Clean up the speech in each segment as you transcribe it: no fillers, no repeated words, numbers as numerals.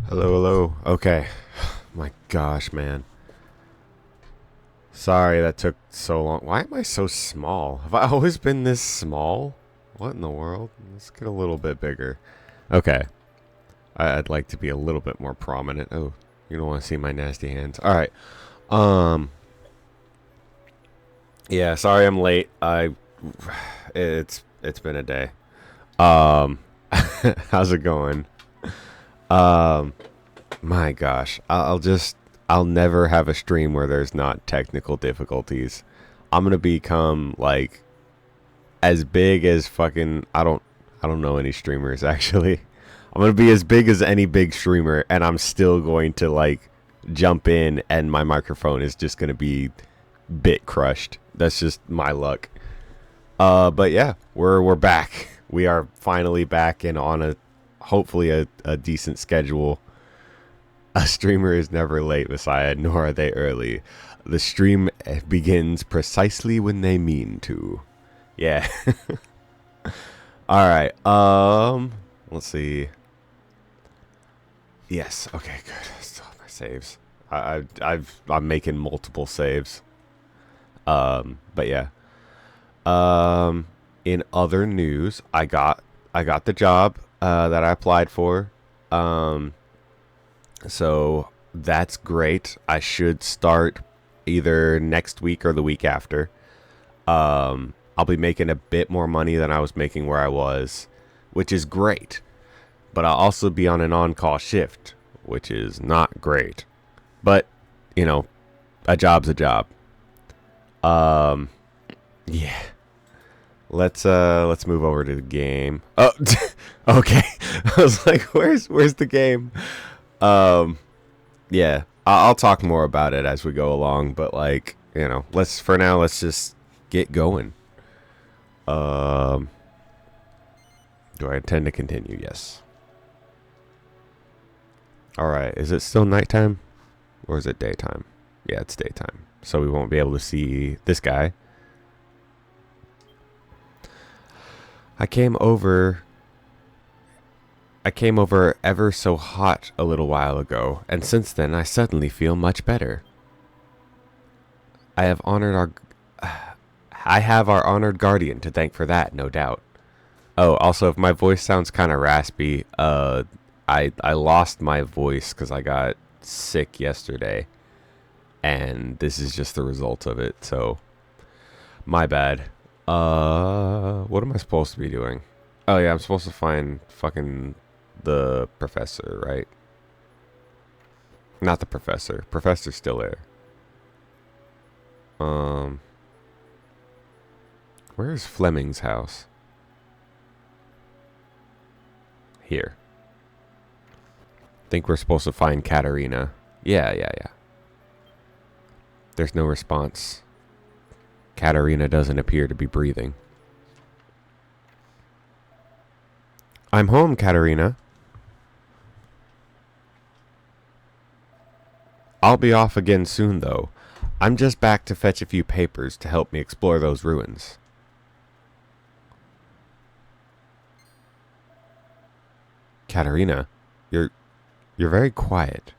Hello, hello. Okay. My gosh, man. Sorry that took so long. Why am I so small? Have I always been this small? What in the world? Let's get a little bit bigger. Okay. I'd like to be a little bit more prominent. Oh, you don't want to see my nasty hands. All right. Um. Yeah. Sorry, I'm late. It's been a day. Um. How's it going? Um. My gosh. I'll never have a stream where there's not technical difficulties. I'm gonna become like as big as fucking I don't know any streamers actually. I'm gonna be as big as any big streamer, and I'm still going to like jump in, and my microphone is just gonna be bit crushed. That's just my luck. But yeah, we're back. We are finally back and on a hopefully a decent schedule. A streamer is never late, Messiah, nor are they early. The stream begins precisely when they mean to. Yeah. All right. Let's see. Yes. Okay. Good. Still have my saves. I'm making multiple saves. But yeah. In other news, I got the job that I applied for. So that's great. I should start either next week or the week after. I'll be making a bit more money than I was making where I was, which is great. But I'll also be on an on-call shift, which is not great. But, you know, a job's a job. Yeah. Let's move over to the game. Oh, okay. I was like, where's the game? Yeah, I'll talk more about it as we go along, but like, let's just get going. Um, do I intend to continue? Yes. All right. Is it still nighttime, or is it daytime? Yeah, it's daytime, so we won't be able to see this guy. I came over ever so hot a little while ago, and since then I suddenly feel much better. I have honored our I have our honored guardian to thank for that, no doubt. Oh, also if my voice sounds kind of raspy, I lost my voice cuz I got sick yesterday, and this is just the result of it. So, my bad. What am I supposed to be doing? Oh yeah, I'm supposed to find fucking the professor, right? Not the professor. Professor's still there. Where's Fleming's house? Here. Think we're supposed to find Katarina. Yeah. There's no response. Katarina doesn't appear to be breathing. I'm home, Katarina. I'll be off again soon, though. I'm just back to fetch a few papers to help me explore those ruins. Katarina, you're very quiet.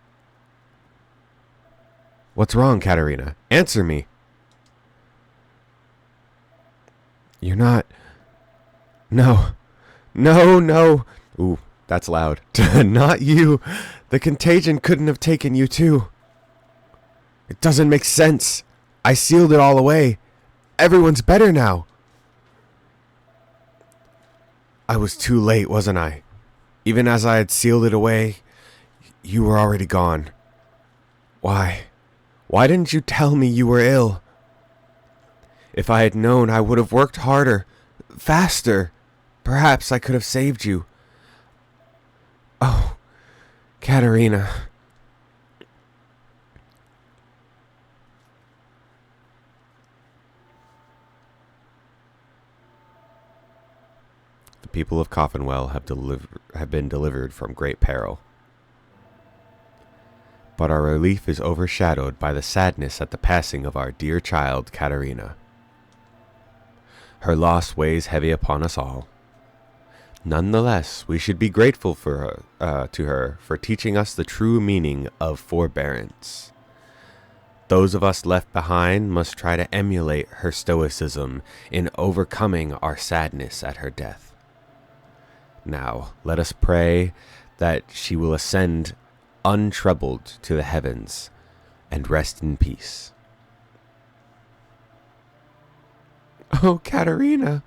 What's wrong, Katarina? Answer me. You're not... No. No. Ooh, that's loud. Not you. The contagion couldn't have taken you too. It doesn't make sense. I sealed it all away. Everyone's better now. I was too late, wasn't I? Even as I had sealed it away, you were already gone. Why? Why didn't you tell me you were ill? If I had known, I would have worked harder, faster. Perhaps I could have saved you. Oh, Katarina. The people of Coffinwell have been delivered from great peril. But our relief is overshadowed by the sadness at the passing of our dear child, Katarina. Her loss weighs heavy upon us all. Nonetheless, we should be grateful to her for teaching us the true meaning of forbearance. Those of us left behind must try to emulate her stoicism in overcoming our sadness at her death. Now, let us pray that she will ascend untroubled to the heavens and rest in peace. Oh, Katerina!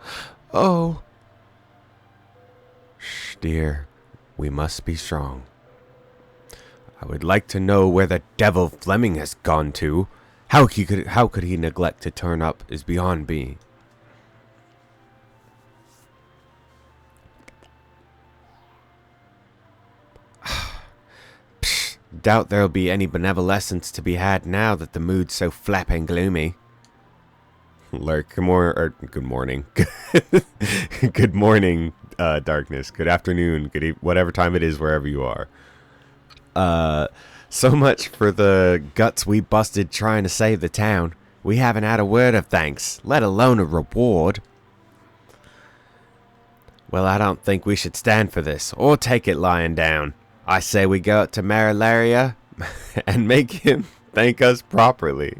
Oh! Shh, dear, we must be strong. I would like to know where the devil Fleming has gone to. How could he neglect to turn up is beyond me. Psh, doubt there'll be any benevolence to be had now that the mood's so flapping gloomy. Lurk, good morning. Good morning, darkness. Good afternoon, whatever time it is wherever you are. So much for the guts we busted trying to save the town. We haven't had a word of thanks, let alone a reward. Well, I don't think we should stand for this, or take it lying down. I say we go up to Mayor Laria and make him thank us properly.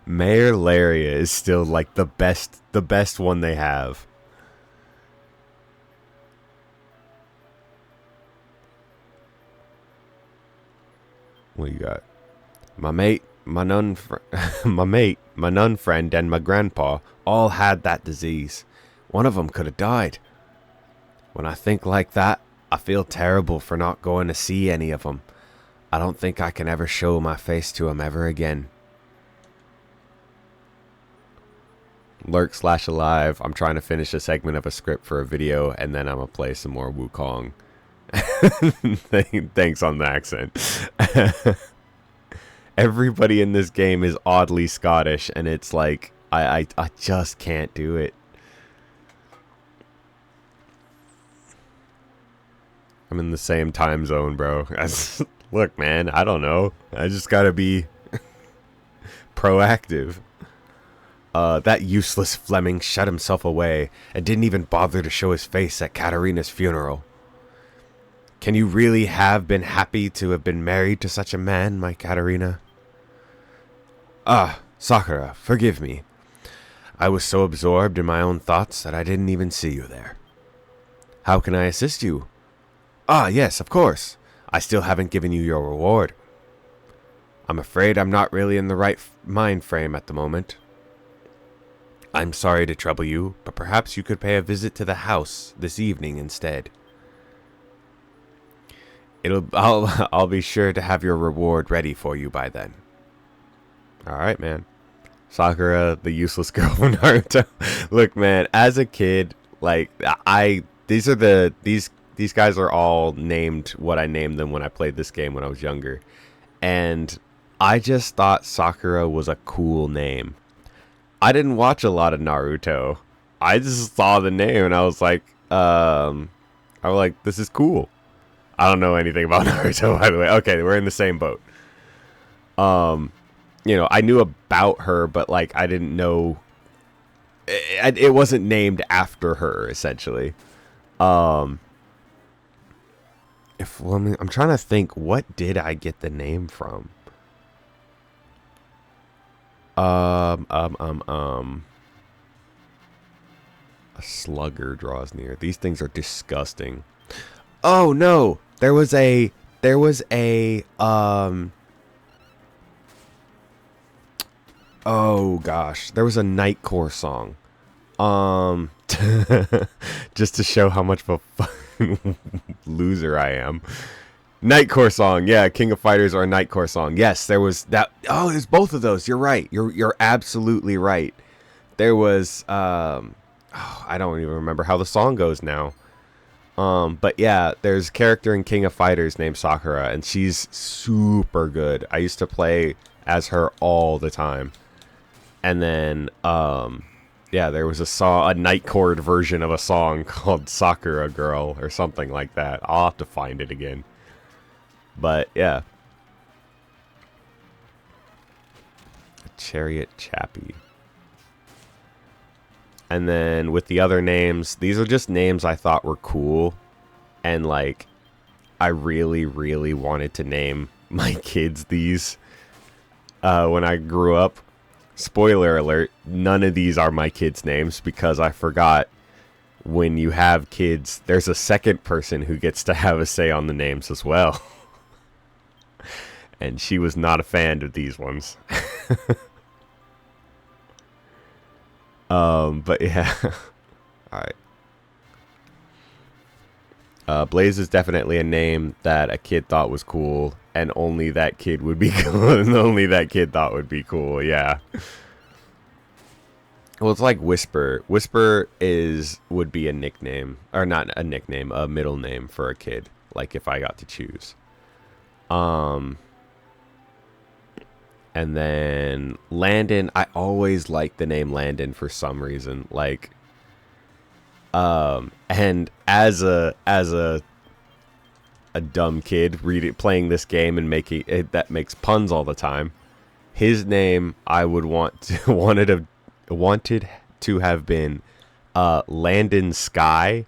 Mayor Laria is still like the best one they have. What you got? My mate, my nun friend, and my grandpa all had that disease. One of them could have died. When I think like that, I feel terrible for not going to see any of them. I don't think I can ever show my face to them ever again. Lurk/alive. I'm trying to finish a segment of a script for a video, and then I'm gonna play some more Wukong. Thanks on the accent. Everybody in this game is oddly Scottish, and it's like I just can't do it. I'm in the same time zone, bro. Look, man, I don't know. I just gotta be proactive. That useless Fleming shut himself away and didn't even bother to show his face at Katerina's funeral. Can you really have been happy to have been married to such a man, my Katerina? Ah, Sakura, forgive me. I was so absorbed in my own thoughts that I didn't even see you there. How can I assist you? Ah, yes, of course. I still haven't given you your reward. I'm afraid I'm not really in the right mind frame at the moment. I'm sorry to trouble you, but perhaps you could pay a visit to the house this evening instead. I'll be sure to have your reward ready for you by then. All right, man. Sakura, the useless girl from Naruto. Look, man, as a kid, like these guys are all named what I named them when I played this game when I was younger, and I just thought Sakura was a cool name. I didn't watch a lot of Naruto. I just saw the name and I was like, this is cool. I don't know anything about Naruto, by the way. Okay, we're in the same boat. I knew about her, but like I didn't know. It wasn't named after her, essentially. I'm trying to think, what did I get the name from? A slugger draws near. These things are disgusting. Oh no, there was a oh gosh, there was a Nightcore song. Just to show how much of a fucking loser I am. Nightcore song, yeah, King of Fighters or a Nightcore song. Yes, there was that. Oh, there's both of those. You're right. You're absolutely right. There was I don't even remember how the song goes now. But yeah, there's a character in King of Fighters named Sakura, and she's super good. I used to play as her all the time. And then yeah, there was a Nightcore version of a song called Sakura Girl or something like that. I'll have to find it again. But yeah, a chariot chappie. And then with the other names, these are just names I thought were cool. And like, I really, really wanted to name my kids these when I grew up. Spoiler alert, none of these are my kids' names because I forgot when you have kids, there's a second person who gets to have a say on the names as well. And she was not a fan of these ones. But yeah. Alright. Blaze is definitely a name that a kid thought was cool, and only that kid would be cool, and only that kid thought would be cool, yeah. Well, it's like Whisper. Whisper would be a nickname, or not a nickname, a middle name for a kid, like if I got to choose. And then Landon, I always liked the name Landon for some reason. Like, and as a dumb kid playing this game and making it that makes puns all the time, his name I would wanted to have been Landon Sky.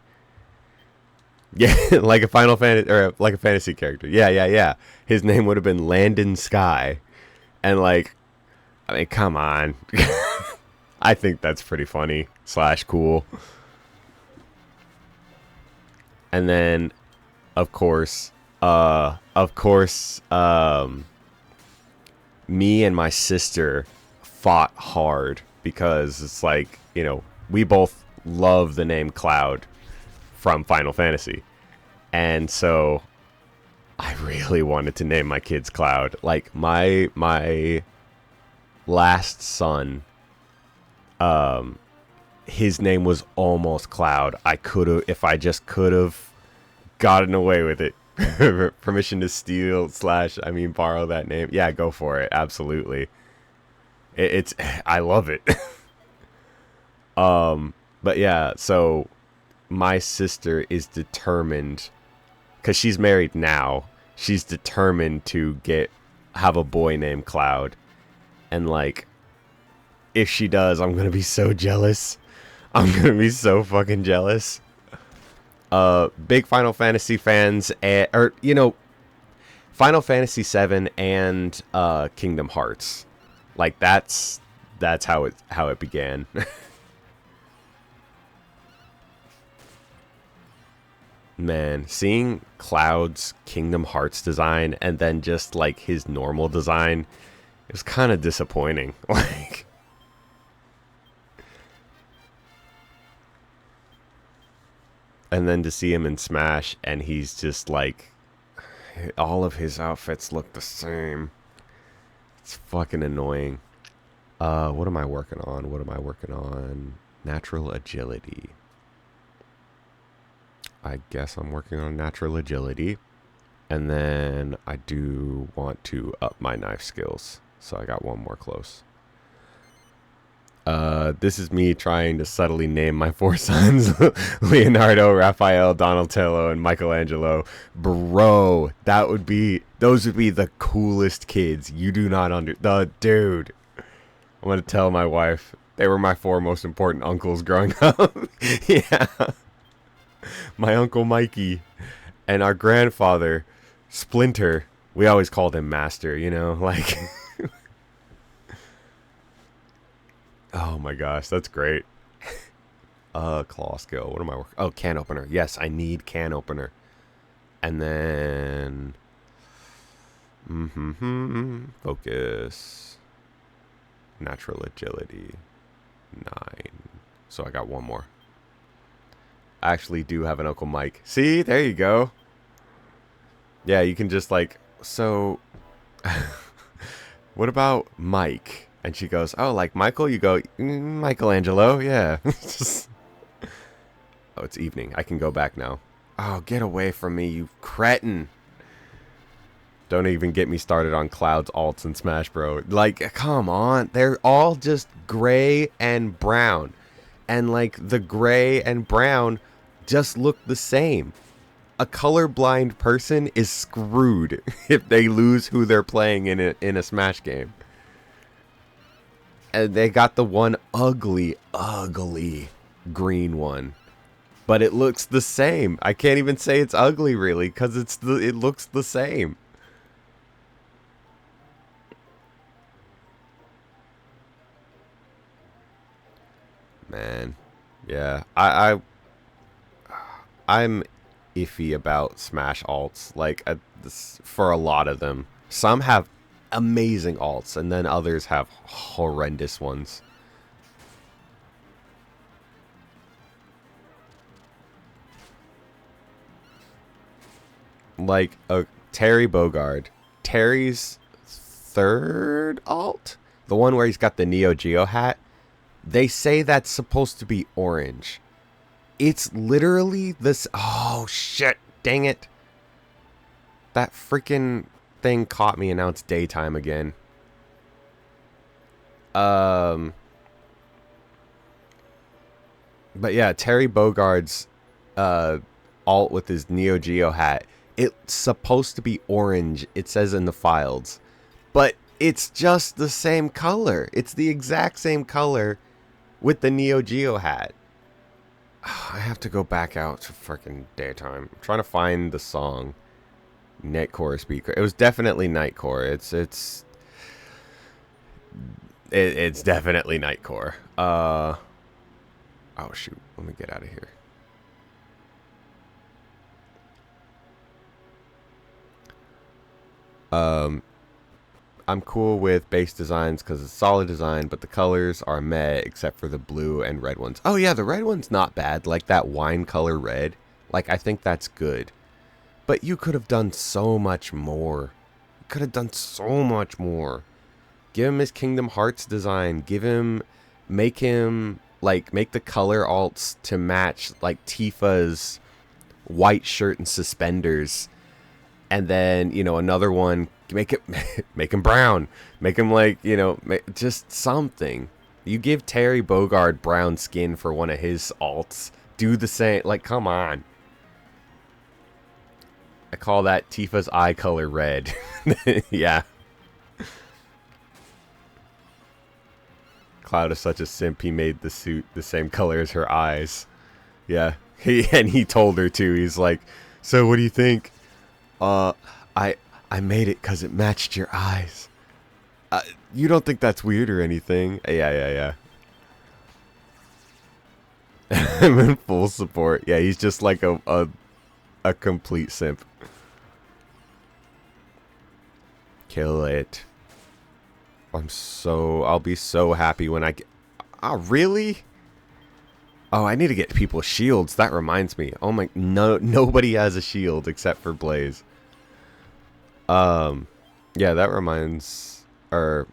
Yeah, like a Final Fantasy or like a fantasy character. Yeah. His name would have been Landon Sky. And like, I mean, come on. I think that's pretty funny / cool. And then, of course, me and my sister fought hard because it's like, you know, we both love the name Cloud from Final Fantasy. And so I really wanted to name my kids Cloud. Like my last son, his name was almost Cloud. I could have, if I just could have gotten away with it. Permission to steal / borrow that name. Yeah, go for it. Absolutely. It's I love it. But yeah, so my sister is determined, because she's married now, she's determined to have a boy named Cloud. And like, if she does, I'm gonna be so jealous. I'm gonna be so fucking jealous. Big Final Fantasy fans, Final Fantasy 7 and Kingdom Hearts. Like that's how it began. Man, seeing Cloud's Kingdom Hearts design and then just like his normal design, it was kind of disappointing. Like, and then to see him in Smash and he's just like, all of his outfits look the same. It's fucking annoying. What am I working on? Natural agility. I guess I'm working on natural agility. And then I do want to up my knife skills. So I got one more close. This is me trying to subtly name my 4 sons. Leonardo, Raphael, Donatello, and Michelangelo. Bro, those would be the coolest kids. You do not dude. I'm gonna tell my wife they were my 4 most important uncles growing up. Yeah. My Uncle Mikey and our grandfather, Splinter. We always called him Master, you know, like. Oh my gosh, that's great. Claw skill. What am I working? Oh, can opener. Yes, I need can opener. And then focus. Natural agility. 9. So I got one more. I actually do have an Uncle Mike. See, there you go. Yeah, you can just like, so what about Mike? And she goes, oh, like Michael? You go, Michelangelo, yeah. Oh, it's evening. I can go back now. Oh, get away from me, you cretin. Don't even get me started on Cloud's alts in Smash Bro. Like, come on. They're all just gray and brown. And, like, the gray and brown just look the same. A colorblind person is screwed if they lose who they're playing in a Smash game. And they got the one ugly green one. But it looks the same. I can't even say it's ugly, really, because it looks the same. Man, yeah, I'm iffy about Smash alts. Like for a lot of them, some have amazing alts, and then others have horrendous ones. Like Terry Bogard, Terry's third alt, the one where he's got the Neo Geo hat. They say that's supposed to be orange. It's literally this. Oh, shit. Dang it. That freaking thing caught me, and now it's daytime again. But yeah, Terry Bogard's alt with his Neo Geo hat. It's supposed to be orange. It says in the files. But it's just the same color. It's the exact same color with the Neo Geo hat. I have to go back out to freaking daytime. I'm trying to find the song. Nightcore speaker. It was definitely Nightcore. It's definitely Nightcore. Oh shoot. Let me get out of here. I'm cool with base designs because it's solid design, but the colors are meh except for the blue and red ones. Oh yeah, the red one's not bad. Like that wine color red. Like, I think that's good. But you could have done so much more. You could have done so much more. Give him his Kingdom Hearts design. Make the color alts to match, like, Tifa's white shirt and suspenders. And then, another one, make him brown. Make him, like, just something. You give Terry Bogard brown skin for one of his alts. Do the same. Like, come on. I call that Tifa's eye color red. Yeah. Cloud is such a simp, he made the suit the same color as her eyes. Yeah. He told her too. He's like, so what do you think? I made it because it matched your eyes. You don't think that's weird or anything? Yeah. I'm in full support. Yeah, he's just like a complete simp. Kill it. I'll be so happy when I get... Oh, really? Oh, I need to get people shields. That reminds me. Oh my... No, nobody has a shield except for Blaze. Yeah, that reminds... I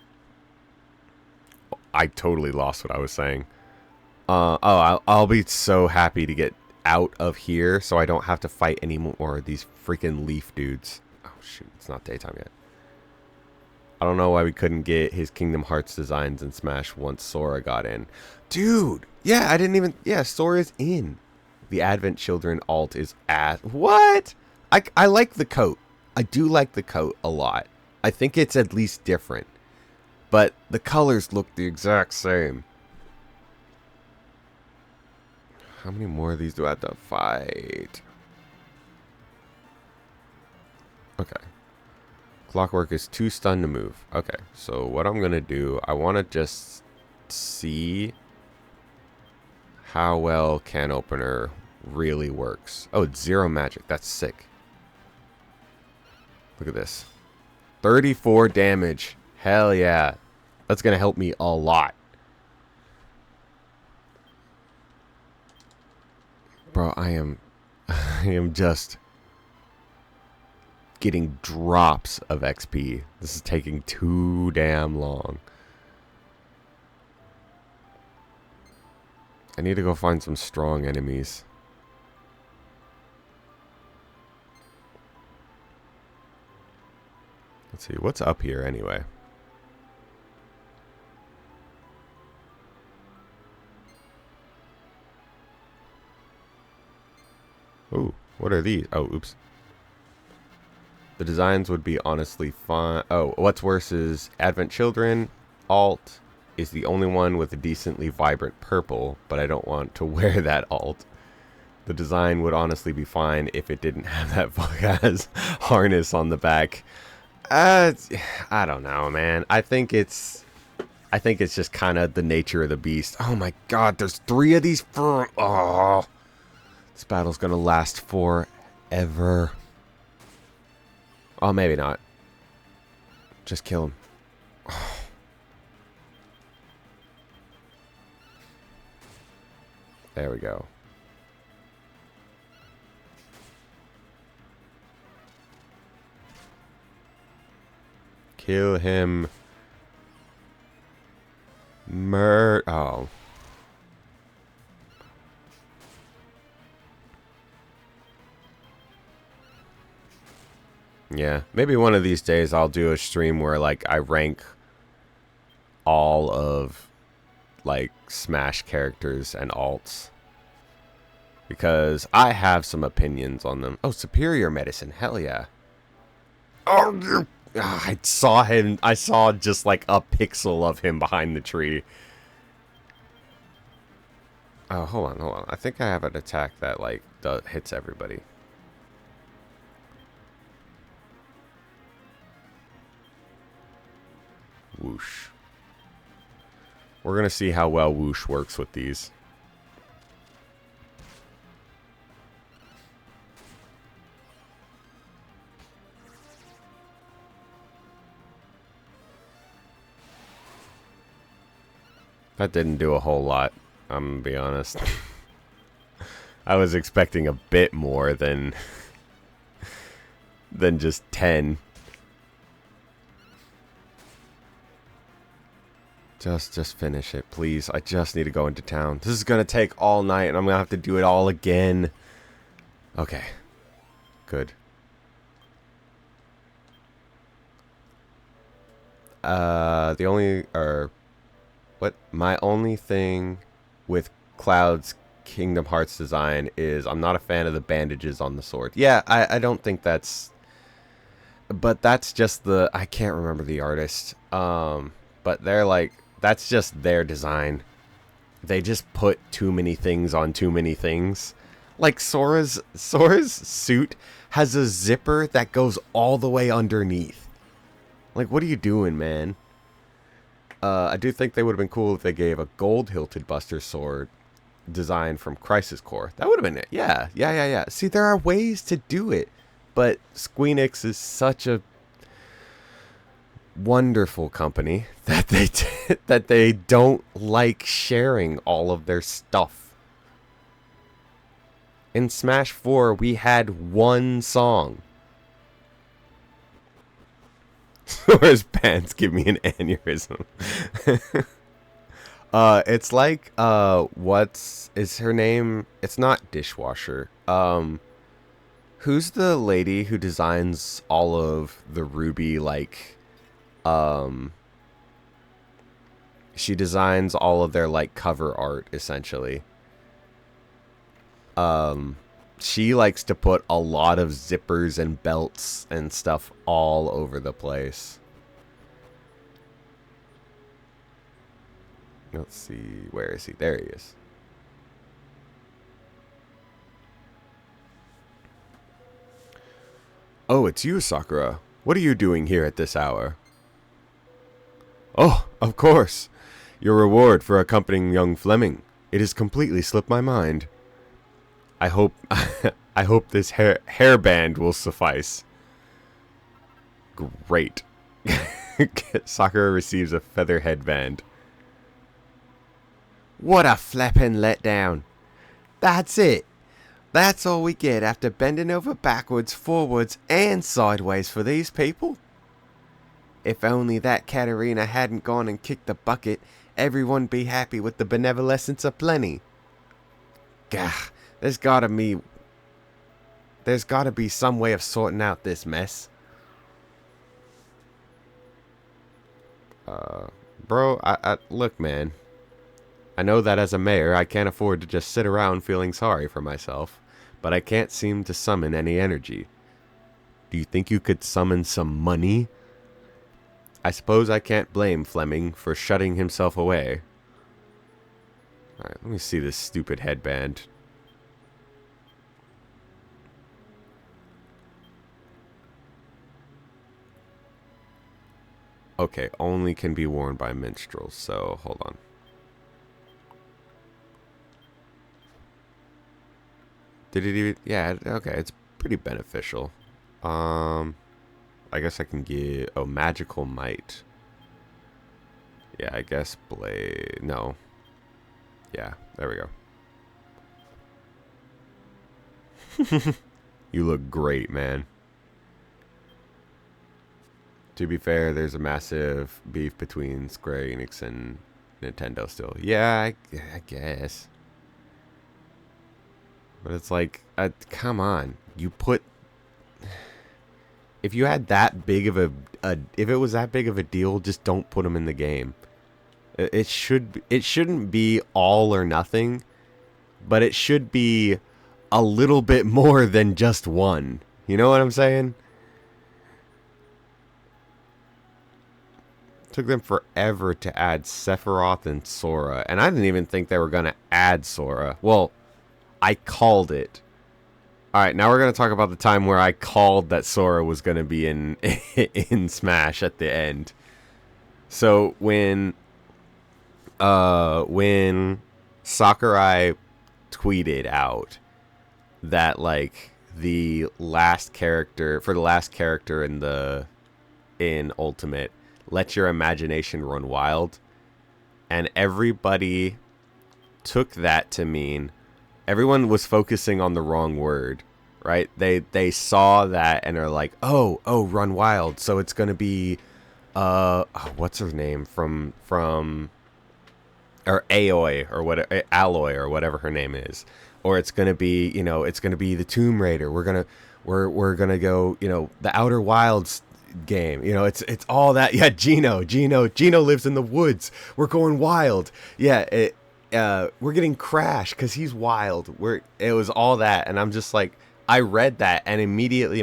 totally lost what I was saying. I'll be so happy to get out of here so I don't have to fight any more of these freaking leaf dudes. Oh, shoot. It's not daytime yet. I don't know why we couldn't get his Kingdom Hearts designs in Smash once Sora got in. Dude! Yeah, I didn't even... Yeah, Sora's in. The Advent Children alt is at... What? I like the coat. I do like the coat a lot. I think it's at least different. But the colors look the exact same. How many more of these do I have to fight? Okay. Clockwork is too stunned to move. Okay, so what I'm going to do, I want to just see how well Can Opener really works. Oh, it's 0 magic. That's sick. Look at this. 34 damage. Hell yeah. That's going to help me a lot. Bro, I am just getting drops of XP. This is taking too damn long. I need to go find some strong enemies. Let's see, what's up here anyway? Ooh, what are these? Oh, oops. The designs would be honestly fun. Oh, what's worse is Advent Children, alt, is the only one with a decently vibrant purple, but I don't want to wear that alt. The design would honestly be fine if it didn't have that fuck-ass harness on the back. I don't know, man. I think it's just kind of the nature of the beast. Oh my god, there's 3 of these oh. This battle's gonna last forever. Oh, maybe not. Just kill him. Oh. There we go. Kill him. Oh. Yeah, maybe one of these days I'll do a stream where, like, I rank all of, like, Smash characters and alts. Because I have some opinions on them. Oh, superior medicine. Hell yeah. Oh, I saw him. I saw just, like, a pixel of him behind the tree. Oh, hold on. I think I have an attack that, like, hits everybody. Whoosh. We're going to see how well whoosh works with these. That didn't do a whole lot, I'm going to be honest. I was expecting a bit more than just 10. Just finish it, please. I just need to go into town. This is going to take all night, and I'm going to have to do it all again. Okay. Good. My only thing with Cloud's Kingdom Hearts design is I'm not a fan of the bandages on the sword. Yeah, I don't think that's... But that's just the... I can't remember the artist. But they're like... That's just their design. They just put too many things on too many things. Like Sora's suit has a zipper that goes all the way underneath. Like, what are you doing, man? I do think they would have been cool if they gave a gold-hilted Buster Sword design from Crisis Core. That would have been it. Yeah. See, there are ways to do it. But Squeenix is such a wonderful company that they don't like sharing all of their stuff. In Smash 4, we had one song. Sora's pants give me an aneurysm. It's like, is her name? It's not Dishwasher. Who's the lady who designs all of the Ruby, like, she designs all of their, like, cover art, essentially. She likes to put a lot of zippers and belts and stuff all over the place. Let's see, where is he? There he is. Oh, it's you, Sakura. What are you doing here at this hour? Oh, of course. Your reward for accompanying young Fleming. It has completely slipped my mind. I hope this hairband will suffice. Great. Sakura receives a feather headband. What a flapping letdown. That's it. That's all we get after bending over backwards, forwards, and sideways for these people. If only that Katarina hadn't gone and kicked the bucket, everyone'd be happy with the benevolence aplenty. Gah, there's gotta be some way of sorting out this mess. Bro, look, man. I know that as a mayor, I can't afford to just sit around feeling sorry for myself, but I can't seem to summon any energy. Do you think you could summon some money? I suppose I can't blame Fleming for shutting himself away. Alright, let me see this stupid headband. Okay, only can be worn by minstrels, so hold on. Did it even... Yeah, okay, it's pretty beneficial. I guess I can get... Oh, magical might. Yeah, I guess blade... No. Yeah, there we go. You look great, man. To be fair, there's a massive beef between Square Enix and Nintendo still. Yeah, I guess. But it's like, come on. You put... If you had that big of a... If it was that big of a deal, just don't put them in the game. It shouldn't be all or nothing, but it should be a little bit more than just one. You know what I'm saying? It took them forever to add Sephiroth and Sora, and I didn't even think they were going to add Sora. Well, I called it. Alright, now we're going to talk about the time where I called that Sora was going to be in in Smash at the end. So when Sakurai tweeted out that like the last character in Ultimate, let your imagination run wild, and everybody took that to mean everyone was focusing on the wrong word, right? They saw that and are like, oh, run wild, so it's gonna be what's her name from or Aoi or whatever, Alloy or whatever her name is, or it's gonna be, you know, it's gonna be the Tomb Raider. We're gonna go, you know, the Outer Wilds game. You know, it's all that. Yeah, Gino lives in the woods. We're going wild. Yeah, we're getting Crash because he's wild. It was all that, and I'm just like, I read that, and immediately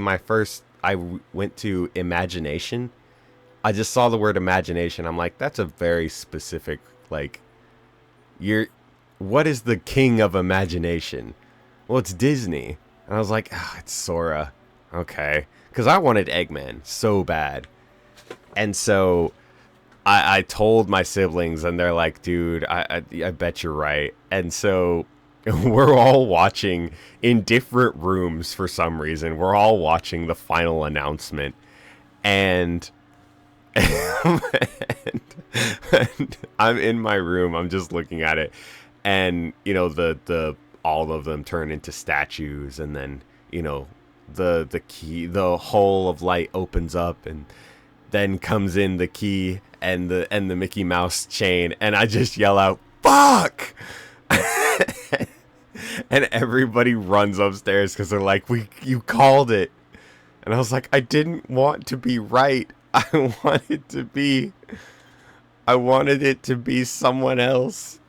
I went to imagination. I just saw the word imagination. I'm like, that's a very specific, like, what is the king of imagination? Well, it's Disney. And I was like, it's Sora. Okay. Because I wanted Eggman so bad. And so I told my siblings, and they're like, dude, I bet you're right. And so we're all watching in different rooms for some reason. We're all watching the final announcement. And and I'm in my room, I'm just looking at it, and you know, the all of them turn into statues, and then, you know, the hole of light opens up, and then comes in the key and the Mickey Mouse chain, and I just yell out, fuck. And everybody runs upstairs because they're like, you called it. And I was like, I didn't want to be right. I wanted it to be someone else.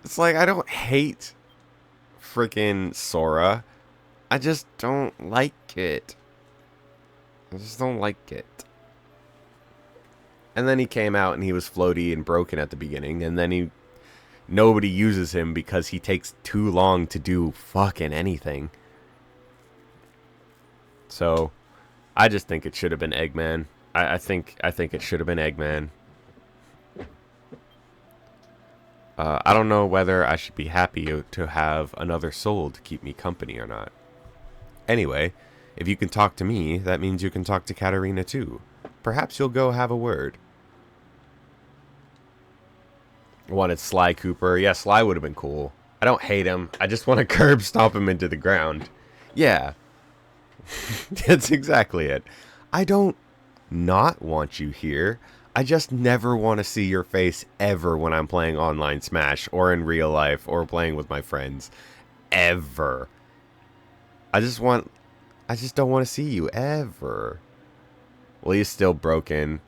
It's like, I don't hate freaking Sora. I just don't like it. I just don't like it. And then he came out and he was floaty and broken at the beginning, and then nobody uses him because he takes too long to do fucking anything. So I just think it should have been Eggman. I think it should have been Eggman. I don't know whether I should be happy to have another soul to keep me company or not. Anyway, if you can talk to me, that means you can talk to Katarina too. Perhaps you'll go have a word. Wanted Sly Cooper. Yeah, Sly would have been cool. I don't hate him. I just want to curb stomp him into the ground. Yeah. That's exactly it. I don't not want you here. I just never want to see your face ever when I'm playing online Smash or in real life or playing with my friends. Ever. I just don't want to see you ever. Well, he's still broken.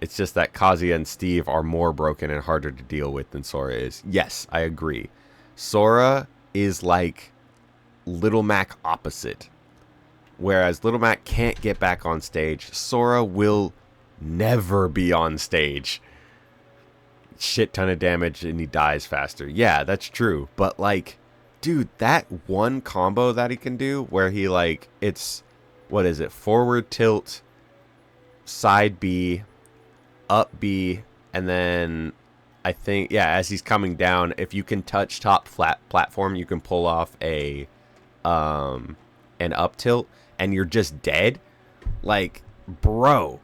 It's just that Kazuya and Steve are more broken and harder to deal with than Sora is. Yes, I agree. Sora is like Little Mac opposite. Whereas Little Mac can't get back on stage, Sora will never be on stage. Shit ton of damage and he dies faster. Yeah, that's true. But like, dude, that one combo that he can do where he like, it's, what is it? Forward tilt, side B, up B, and then I think, yeah, as he's coming down, if you can touch top flat platform, you can pull off an up tilt and you're just dead. Like, bro,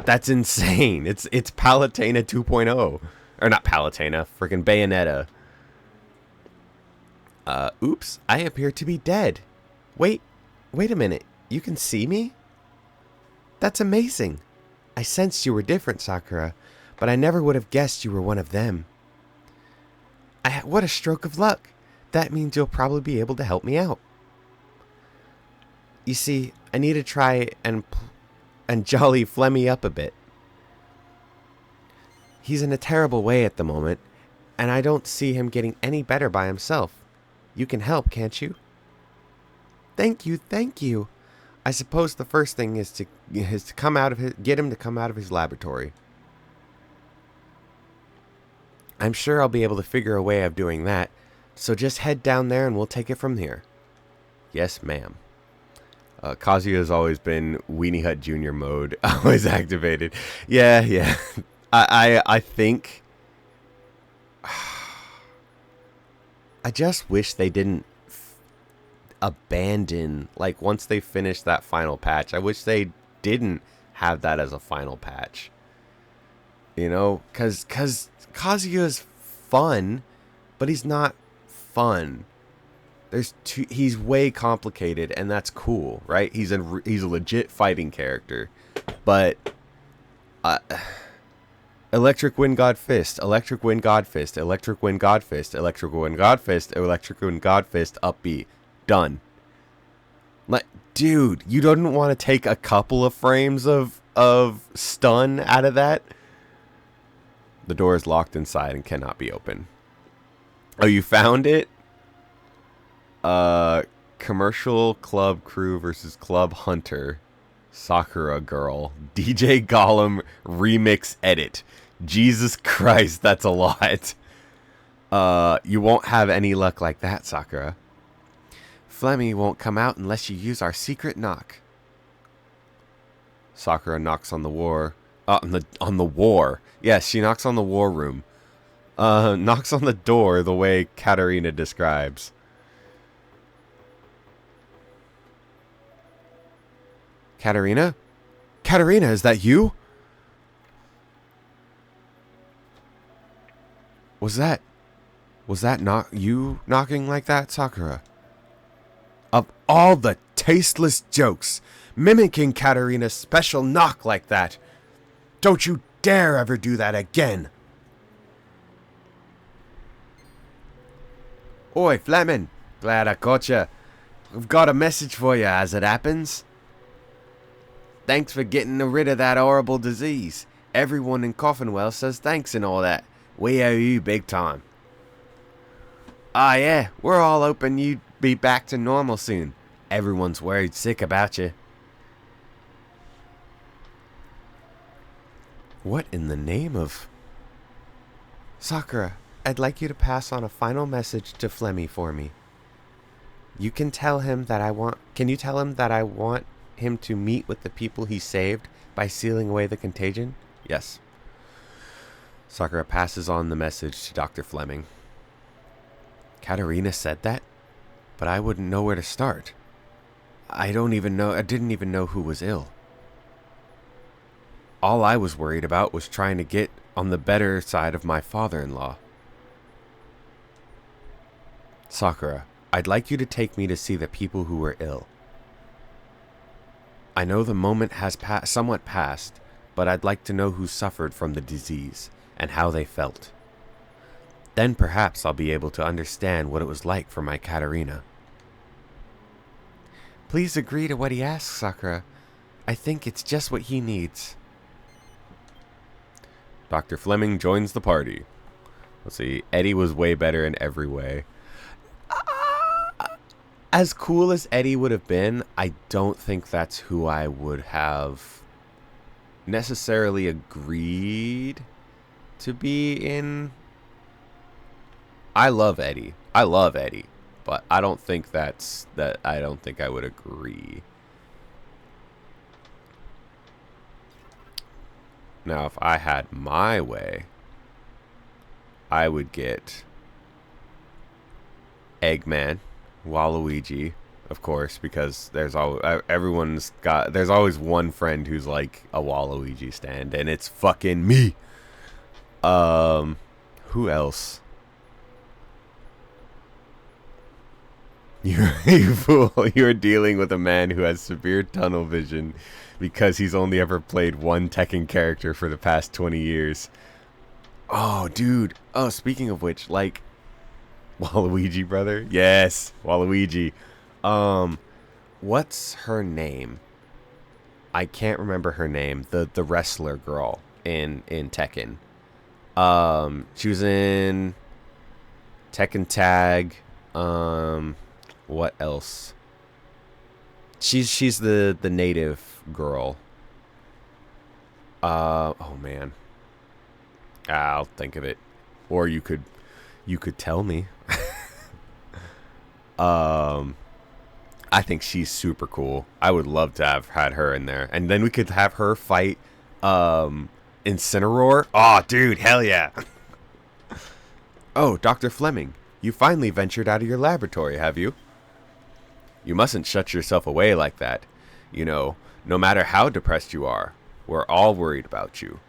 that's insane. It's Palutena 2.0. Or not Palutena, freaking Bayonetta. Oops, I appear to be dead. Wait a minute. You can see me? That's amazing. I sensed you were different, Sakura, but I never would have guessed you were one of them. What a stroke of luck. That means you'll probably be able to help me out. You see, I need to try and jolly Flemmy up a bit. He's in a terrible way at the moment, and I don't see him getting any better by himself. You can help, can't you? Thank you. I suppose the first thing is to get him to come out of his laboratory. I'm sure I'll be able to figure a way of doing that, so just head down there and we'll take it from here. Yes, ma'am. Kazuya has always been Weenie Hut Jr. mode, always activated. Yeah. I think... I just wish they didn't abandon, like, once they finished that final patch, I wish they didn't have that as a final patch. You know, because Kazuya's fun, but he's not fun. He's way complicated, and that's cool, right? He's a legit fighting character, but Electric Wind God Fist, Electric Wind God Fist, Electric Wind God Fist, Electric Wind God Fist, Electric Wind God Fist, up B, done. Like, dude, you don't want to take a couple of frames of stun out of that? The door is locked inside and cannot be opened. Oh, you found it? Commercial Club Crew versus Club Hunter. Sakura Girl. DJ Gollum Remix Edit. Jesus Christ, that's a lot. You won't have any luck like that, Sakura. Flemmy won't come out unless you use our secret knock. Sakura knocks on the war. On the war. Yes, she knocks on the war room. Knocks on the door the way Katarina describes. Katarina? Katarina, is that you? Was that not you knocking like that, Sakura? Of all the tasteless jokes, mimicking Katarina's special knock like that. Don't you dare ever do that again. Oi, Fleming. Glad I caught ya. I've got a message for you, as it happens. Thanks for getting rid of that horrible disease. Everyone in Coffinwell says thanks and all that. We owe you big time. Ah, yeah, we're all hoping you'd be back to normal soon. Everyone's worried sick about you. What in the name of... Sakura, I'd like you to pass on a final message to Flemmy for me. You can tell him that I want... Can you tell him that I want him to meet with the people he saved by sealing away the contagion? Yes. Sakura passes on the message to Dr. Fleming. Katarina said that, but I wouldn't know where to start. I didn't even know who was ill. All I was worried about was trying to get on the better side of my father-in-law. Sakura, I'd like you to take me to see the people who were ill. I know the moment has somewhat passed, but I'd like to know who suffered from the disease and how they felt. Then perhaps I'll be able to understand what it was like for my Katarina. Please agree to what he asks, Sakura. I think it's just what he needs. Dr. Fleming joins the party. Let's see, Eddie was way better in every way. As cool as Eddie would have been, I don't think that's who I would have necessarily agreed to be in. I love Eddie. I love Eddie, but I don't think that's that. I don't think I would agree. Now, if I had my way, I would get Eggman, Waluigi, of course, because there's always one friend who's like a Waluigi stand, and it's fucking me. Who else? You fool! You're dealing with a man who has severe tunnel vision because he's only ever played one Tekken character for the past 20 years. Oh, dude. Oh, speaking of which, like, Waluigi, brother? Yes, Waluigi. What's her name? I can't remember her name. The wrestler girl in Tekken. She was in Tekken Tag. What else? She's the native girl. Oh man. I'll think of it. Or you could tell me. I think she's super cool. I would love to have had her in there. And then we could have her fight Incineroar. Oh, dude, hell yeah. Oh, Dr. Fleming, you finally ventured out of your laboratory, have you? You mustn't shut yourself away like that. You know, no matter how depressed you are, we're all worried about you.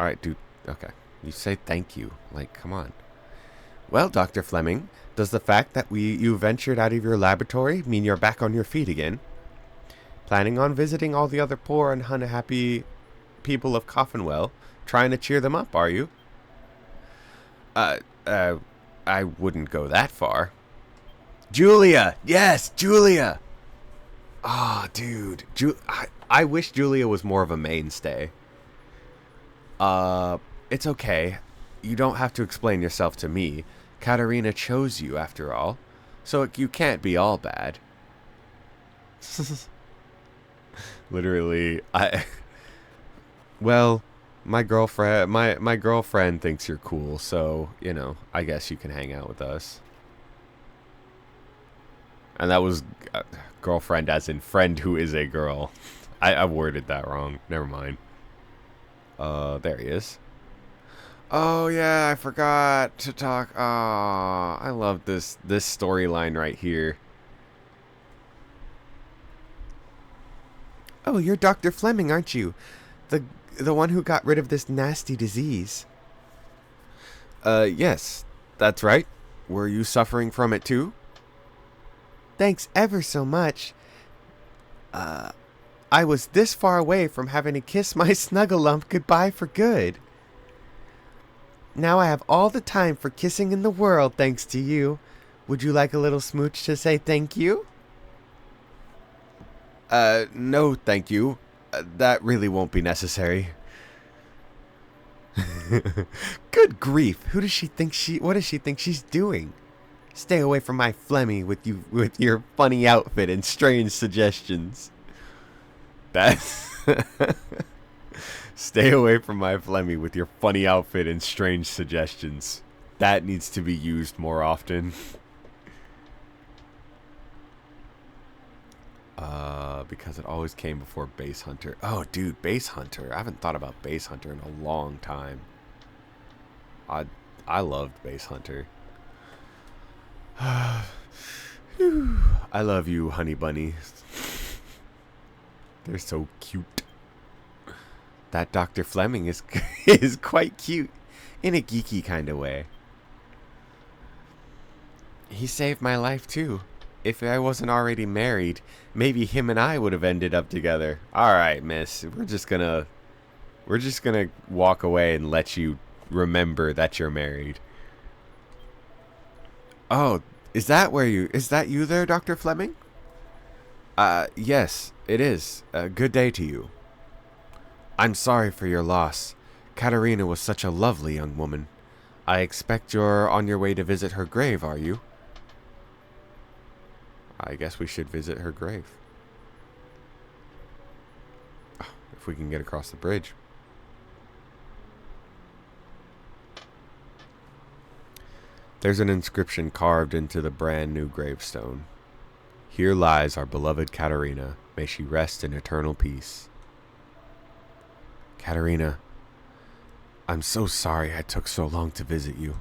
Alright, dude. Okay. You say thank you. Like, come on. Well, Dr. Fleming, does the fact that you ventured out of your laboratory mean you're back on your feet again? Planning on visiting all the other poor and unhappy people of Coffinwell, trying to cheer them up, are you? I wouldn't go that far. Julia! Yes, Julia! Ah, oh, dude. I wish Julia was more of a mainstay. It's okay. You don't have to explain yourself to me. Katarina chose you, after all. So you can't be all bad. Literally, well, my girlfriend thinks you're cool, so, you know, I guess you can hang out with us. And that was girlfriend as in friend who is a girl. I worded that wrong. Never mind. There he is. Oh yeah, I forgot to talk. I love this storyline right here. Oh, you're Dr. Fleming, aren't you? The one who got rid of this nasty disease. Yes, that's right. Were you suffering from it too? Thanks ever so much. I was this far away from having to kiss my snuggle-lump goodbye for good. Now I have all the time for kissing in the world thanks to you. Would you like a little smooch to say thank you? No thank you. That really won't be necessary. Good grief. What does she think she's doing? Stay away from my Flemmy with your funny outfit and strange suggestions. That's Stay away from my Flemmy with your funny outfit and strange suggestions. That needs to be used more often. Because it always came before Base Hunter. Oh, dude, Base Hunter. I haven't thought about Base Hunter in a long time. I loved Base Hunter. I love you, honey bunny. They're so cute. That Dr. Fleming is quite cute in a geeky kind of way. He saved my life too. If I wasn't already married, maybe him and I would have ended up together. All right, miss. We're just gonna walk away and let you remember that you're married. Oh, is that you there, Dr. Fleming? Yes, it is. Good day to you. I'm sorry for your loss. Katarina was such a lovely young woman. I expect you're on your way to visit her grave, are you? I guess we should visit her grave. If we can get across the bridge. There's an inscription carved into the brand new gravestone. Here lies our beloved Katerina. May she rest in eternal peace. Katerina, I'm so sorry I took so long to visit you.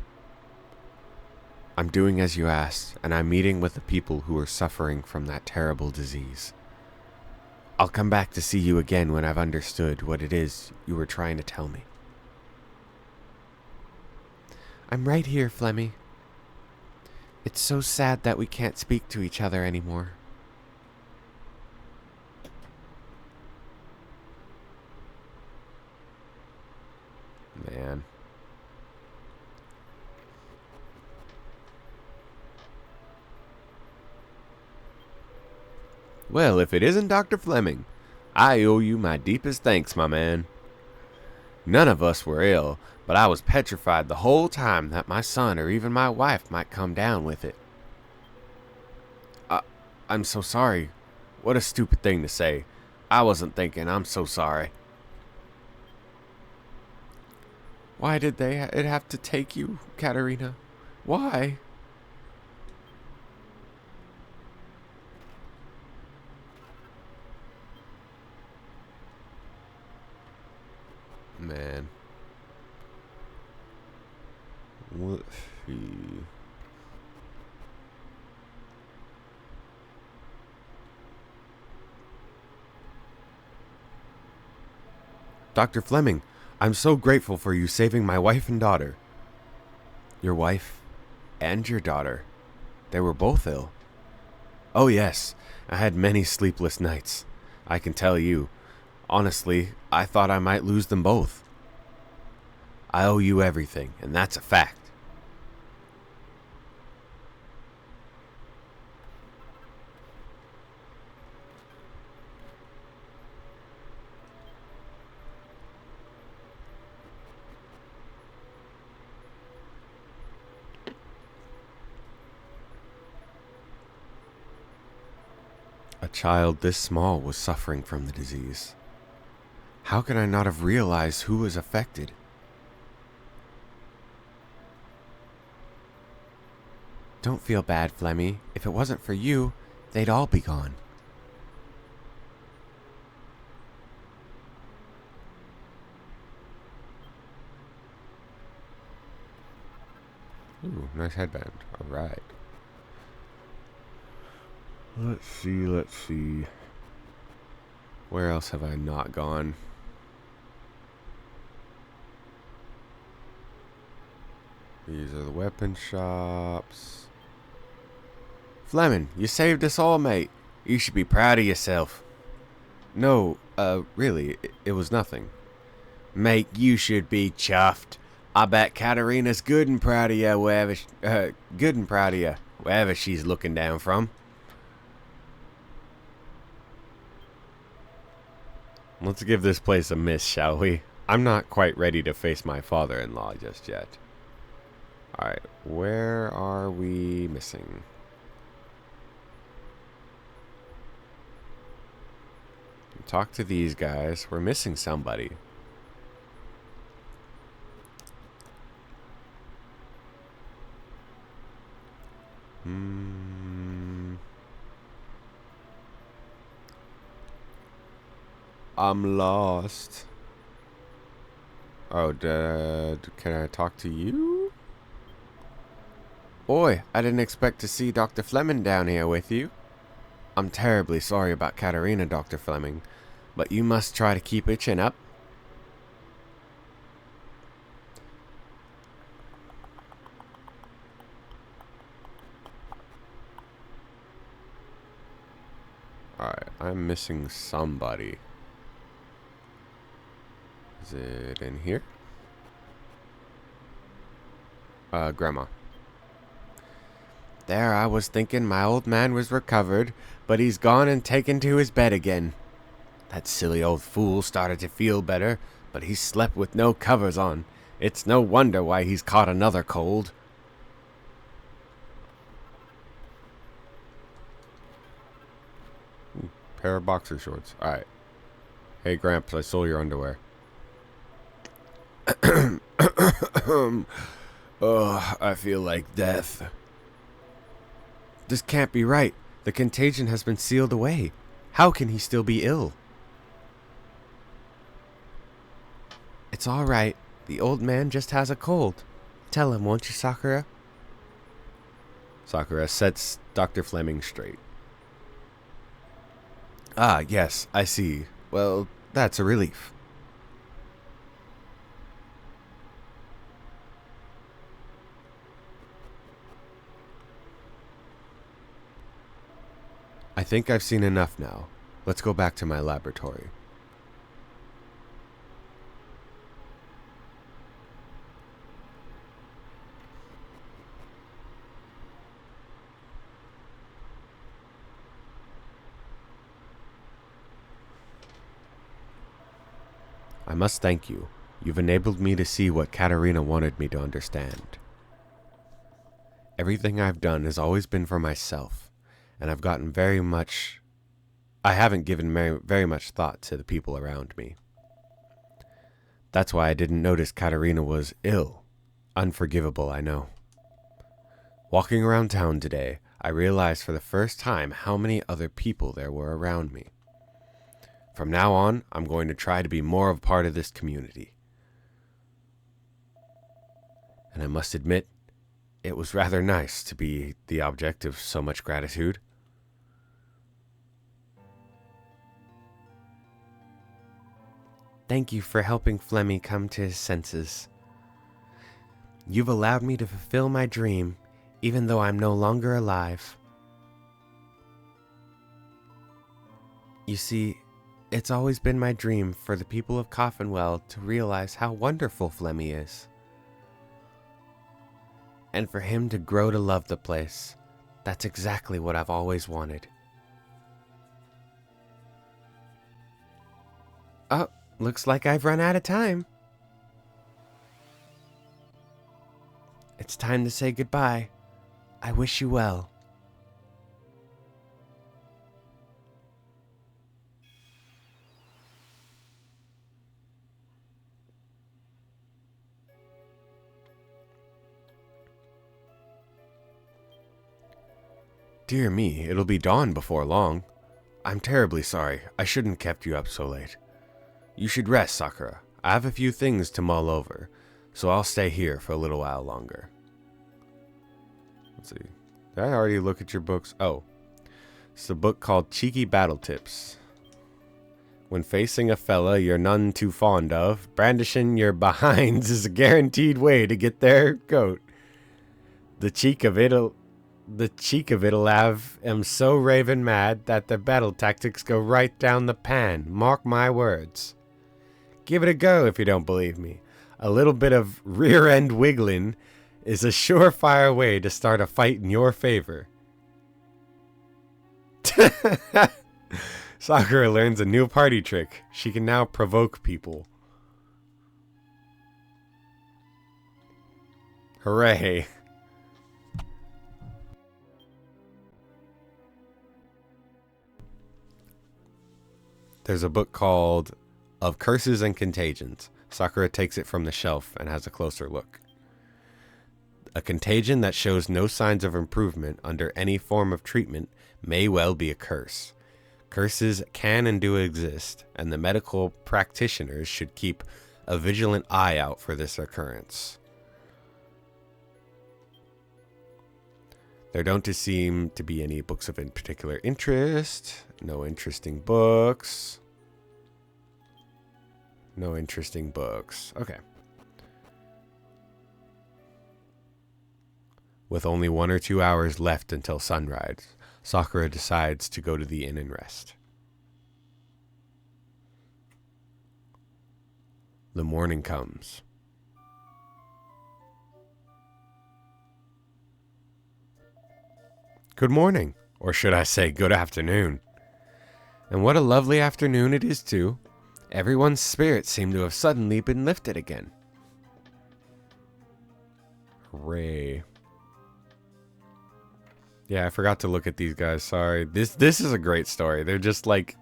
I'm doing as you asked, and I'm meeting with the people who are suffering from that terrible disease. I'll come back to see you again when I've understood what it is you were trying to tell me. I'm right here, Flemmy. It's so sad that we can't speak to each other anymore. Man. Well, if it isn't Dr. Fleming, I owe you my deepest thanks, my man. None of us were ill, but I was petrified the whole time that my son or even my wife might come down with it. I'm so sorry. What a stupid thing to say. I wasn't thinking. I'm so sorry. Why did it have to take you, Katerina? Why? Man. Let's see. Dr. Fleming, I'm so grateful for you saving my wife and daughter. Your wife and your daughter. They were both ill. Oh yes, I had many sleepless nights. I can tell you. Honestly, I thought I might lose them both. I owe you everything, and that's a fact. A child this small was suffering from the disease. How could I not have realized who was affected? Don't feel bad, Flemmy. If it wasn't for you, they'd all be gone. Ooh, nice headband. Alright. Let's see. Where else have I not gone? These are the weapon shops. Fleming, you saved us all, mate. You should be proud of yourself. No, really, it was nothing. Mate, you should be chuffed. I bet Katerina's good and proud of you wherever she's looking down from. Let's give this place a miss, shall we? I'm not quite ready to face my father-in-law just yet. Alright, where are we missing? Talk to these guys. We're missing somebody. I'm lost. Oh, can I talk to you? Oi, I didn't expect to see Dr. Fleming down here with you. I'm terribly sorry about Katerina, Dr. Fleming, but you must try to keep your chin up. Alright, I'm missing somebody. Is it in here? Grandma. There, I was thinking my old man was recovered, but he's gone and taken to his bed again. That silly old fool started to feel better, but he slept with no covers on. It's no wonder why he's caught another cold. Pair of boxer shorts. Alright. Hey, Gramps, I stole your underwear. Oh, I feel like death. This can't be right. The contagion has been sealed away. How can he still be ill? It's all right. The old man just has a cold. Tell him, won't you, Sakura? Sakura sets Dr. Fleming straight. Ah, yes, I see. Well, that's a relief. I think I've seen enough now. Let's go back to my laboratory. I must thank you. You've enabled me to see what Katarina wanted me to understand. Everything I've done has always been for myself, and I haven't given very much thought to the people around me. That's why I didn't notice Katarina was ill. Unforgivable, I know. Walking around town today, I realized for the first time how many other people there were around me. From now on, I'm going to try to be more of a part of this community. And I must admit, it was rather nice to be the object of so much gratitude. Thank you for helping Flemmy come to his senses. You've allowed me to fulfill my dream, even though I'm no longer alive. You see, it's always been my dream for the people of Coffinwell to realize how wonderful Flemmy is. And for him to grow to love the place. That's exactly what I've always wanted. Oh, looks like I've run out of time. It's time to say goodbye. I wish you well. Dear me, it'll be dawn before long. I'm terribly sorry. I shouldn't have kept you up so late. You should rest, Sakura. I have a few things to mull over, so I'll stay here for a little while longer. Let's see. Did I already look at your books? Oh. It's a book called Cheeky Battle Tips. When facing a fella you're none too fond of, brandishing your behinds is a guaranteed way to get their goat. The cheek of it'll have am so raving mad that the battle tactics go right down the pan. Mark my words. Give it a go if you don't believe me. A little bit of rear end wiggling is a surefire way to start a fight in your favor. Sakura learns a new party trick. She can now provoke people. Hooray. There's a book called Of Curses and Contagions. Sakura takes it from the shelf and has a closer look. A contagion that shows no signs of improvement under any form of treatment may well be a curse. Curses can and do exist, and the medical practitioners should keep a vigilant eye out for this occurrence. There don't seem to be any books of in particular interest. No interesting books. No interesting books. Okay. With only 1 or 2 hours left until sunrise, Sakura decides to go to the inn and rest. The morning comes. Good morning, or should I say good afternoon. And what a lovely afternoon it is too. Everyone's spirits seem to have suddenly been lifted again. Hooray. Yeah, I forgot to look at these guys, sorry. This is a great story. They're just like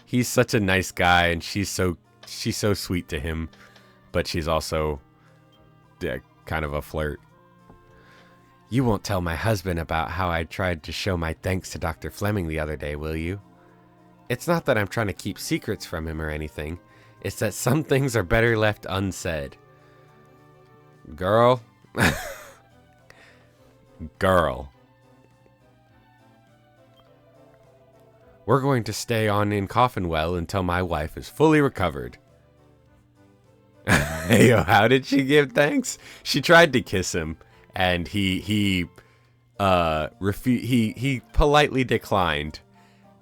he's such a nice guy, and she's so sweet to him, but she's also kind of a flirt. You won't tell my husband about how I tried to show my thanks to Dr. Fleming the other day, will you? It's not that I'm trying to keep secrets from him or anything. It's that some things are better left unsaid. Girl. Girl. We're going to stay on in Coffinwell until my wife is fully recovered. Hey, how did she give thanks? She tried to kiss him, and he politely declined.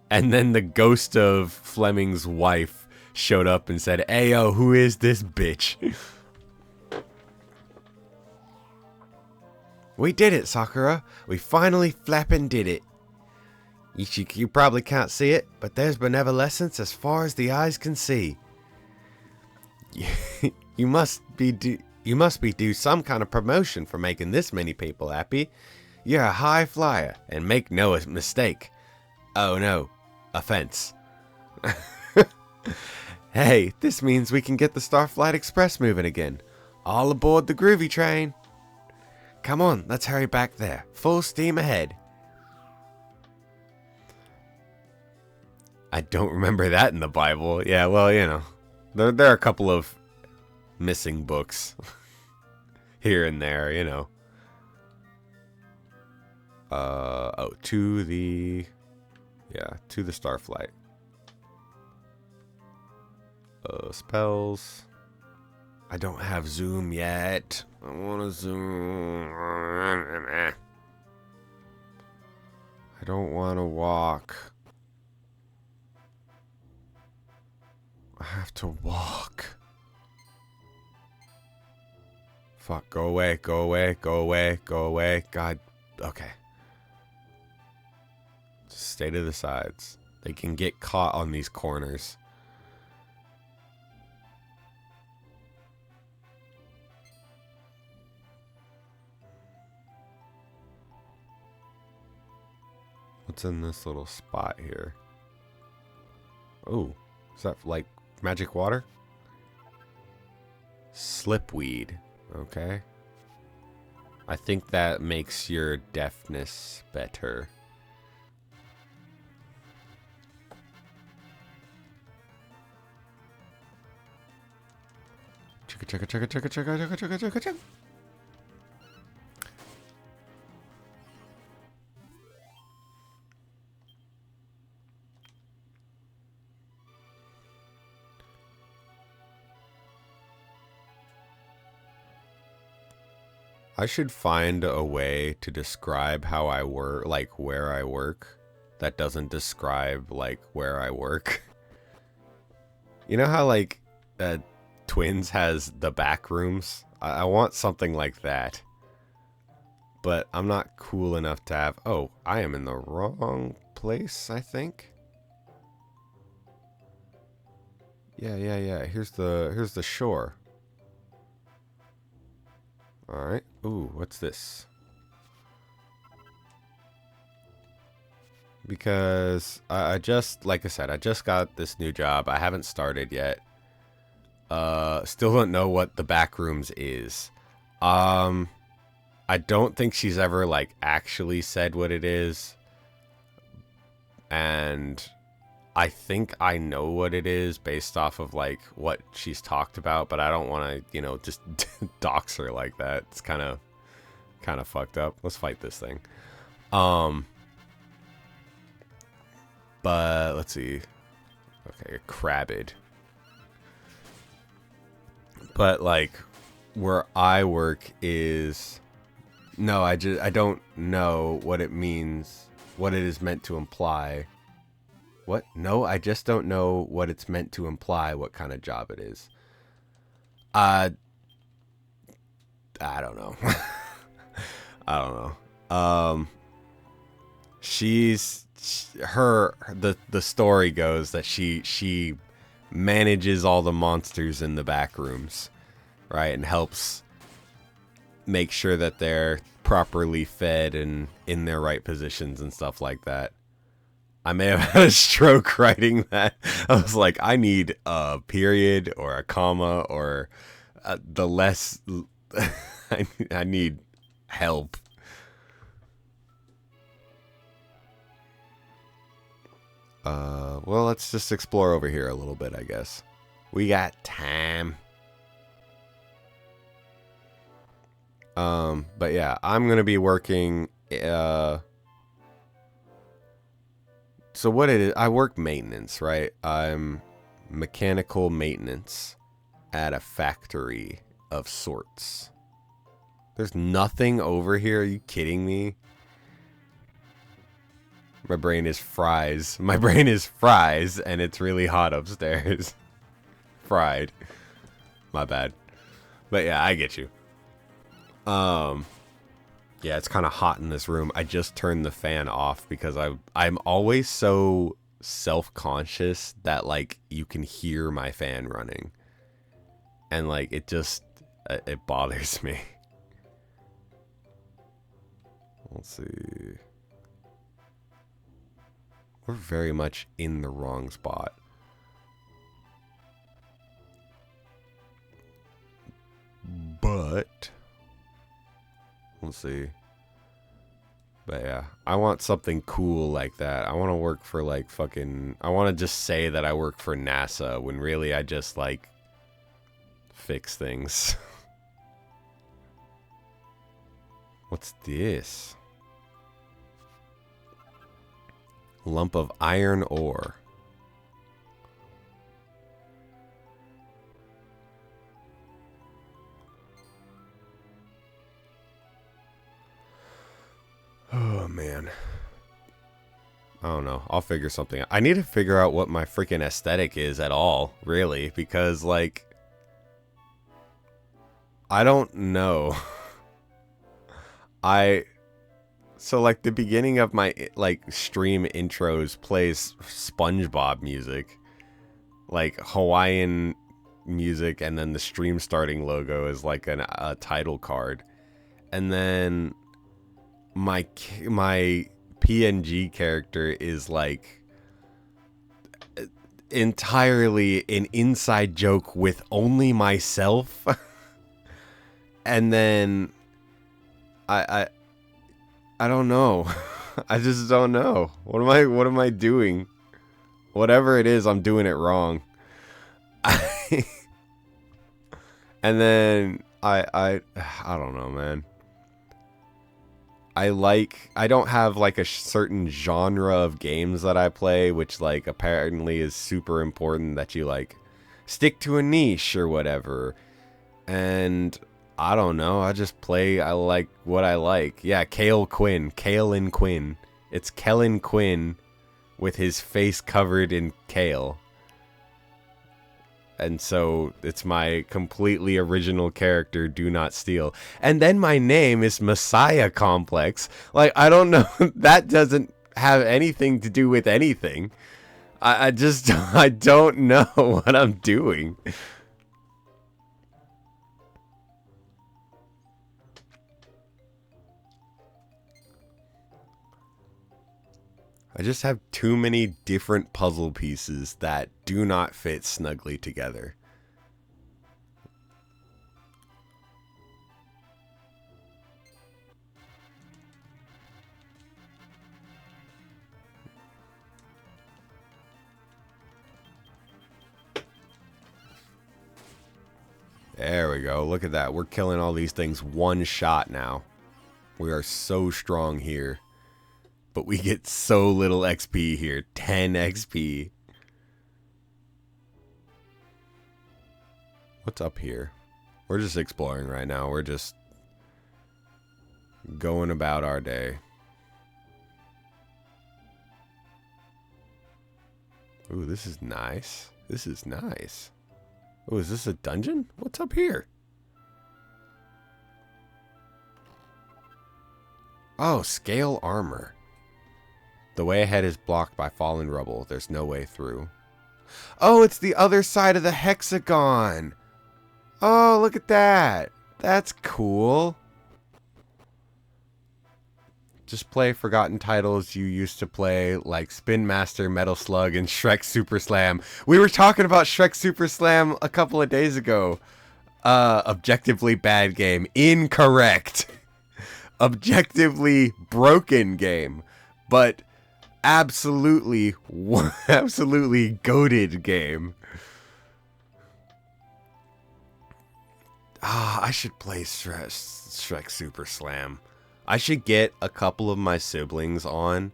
And then the ghost of Fleming's wife showed up and said, "Ayo, who is this bitch?" We did it, Sakura. We finally flappin' did it. You probably can't see it, but there's benevolence as far as the eyes can see. You must be due some kind of promotion for making this many people happy. You're a high flyer, and make no mistake. Oh no, offense. Hey, this means we can get the Starflight Express moving again. All aboard the groovy train. Come on, let's hurry back there. Full steam ahead. I don't remember that in the Bible. Yeah, well, you know, there are a couple of missing books here and there, you know. To the Starflight. Spells. I don't have zoom yet. I want to zoom. I don't want to walk. I have to walk. Fuck, go away, go away, go away, go away. God, okay. Just stay to the sides. They can get caught on these corners. What's in this little spot here? Oh, is that like magic water? Slipweed. Okay. I think that makes your deafness better. Chugga chugga chugga chugga chugga chugga chugga chugga. I should find a way to describe how I work, like where I work, that doesn't describe like where I work. You know how like Twins has the back rooms? I want something like that. But I'm not cool enough to have... Oh, I am in the wrong place, I think. Yeah. Here's the shore. Alright. Ooh, what's this? Because I just, like I said, I just got this new job. I haven't started yet. Still don't know what the back rooms is. I don't think she's ever, like, actually said what it is. And I think I know what it is based off of, like, what she's talked about, but I don't want to, you know, just dox her like that. It's kind of fucked up. Let's fight this thing. But let's see. Okay, a crabbid. But like where I work is no, I don't know what it means, what it is meant to imply. What? No, I just don't know what it's meant to imply, what kind of job it is. I don't know. I don't know. The story goes that she manages all the monsters in the back rooms, right, and helps make sure that they're properly fed and in their right positions and stuff like that. I may have had a stroke writing that. I was like, I need a period or a comma or the less. I need help. Well, let's just explore over here a little bit, I guess. We got time. But yeah, I'm gonna be working. So what it is, I work maintenance, right? I'm mechanical maintenance at a factory of sorts. There's nothing over here. Are you kidding me? My brain is fries. My brain is fries, and it's really hot upstairs. Fried. My bad. But yeah, I get you. Yeah, it's kind of hot in this room. I just turned the fan off because I'm always so self-conscious that like you can hear my fan running. And like it bothers me. Let's see. We're very much in the wrong spot. But let's see. But yeah, I want something cool like that. I want to work for like fucking... I want to just say that I work for NASA when really I just like fix things. What's this? Lump of iron ore. Oh, man. I don't know. I'll figure something out. I need to figure out what my freaking aesthetic is at all, really, because, like, I don't know. So, like, the beginning of my, like, stream intros plays SpongeBob music. Like, Hawaiian music, and then the stream starting logo is, like, a title card. And then my PNG character is, like, entirely an inside joke with only myself. And then I don't know. I just don't know. What am I doing? Whatever it is, I'm doing it wrong. And then I don't know, man. I don't have like a certain genre of games that I play, which like apparently is super important that you like stick to a niche or whatever. And I don't know. I just play. I like what I like. Yeah, Kale and Quinn. It's Kellen Quinn with his face covered in kale. And so it's my completely original character, Do Not Steal. And then my name is Messiah.Complex. Like, I don't know. That doesn't have anything to do with anything. I don't know what I'm doing. I just have too many different puzzle pieces that do not fit snugly together. There we go. Look at that. We're killing all these things one shot now. We are so strong here. But we get so little XP here. 10 XP. What's up here? We're just exploring right now. We're just going about our day. Ooh, this is nice. This is nice. Oh, is this a dungeon? What's up here? Oh, scale armor. The way ahead is blocked by fallen rubble. There's no way through. Oh, it's the other side of the hexagon. Oh, look at that. That's cool. Just play forgotten titles you used to play, like Spin Master, Metal Slug, and Shrek Super Slam. We were talking about Shrek Super Slam a couple of days ago. Objectively bad game. Incorrect. Objectively broken game. But absolutely goated game. I should play Shrek Super Slam. I should get a couple of my siblings on,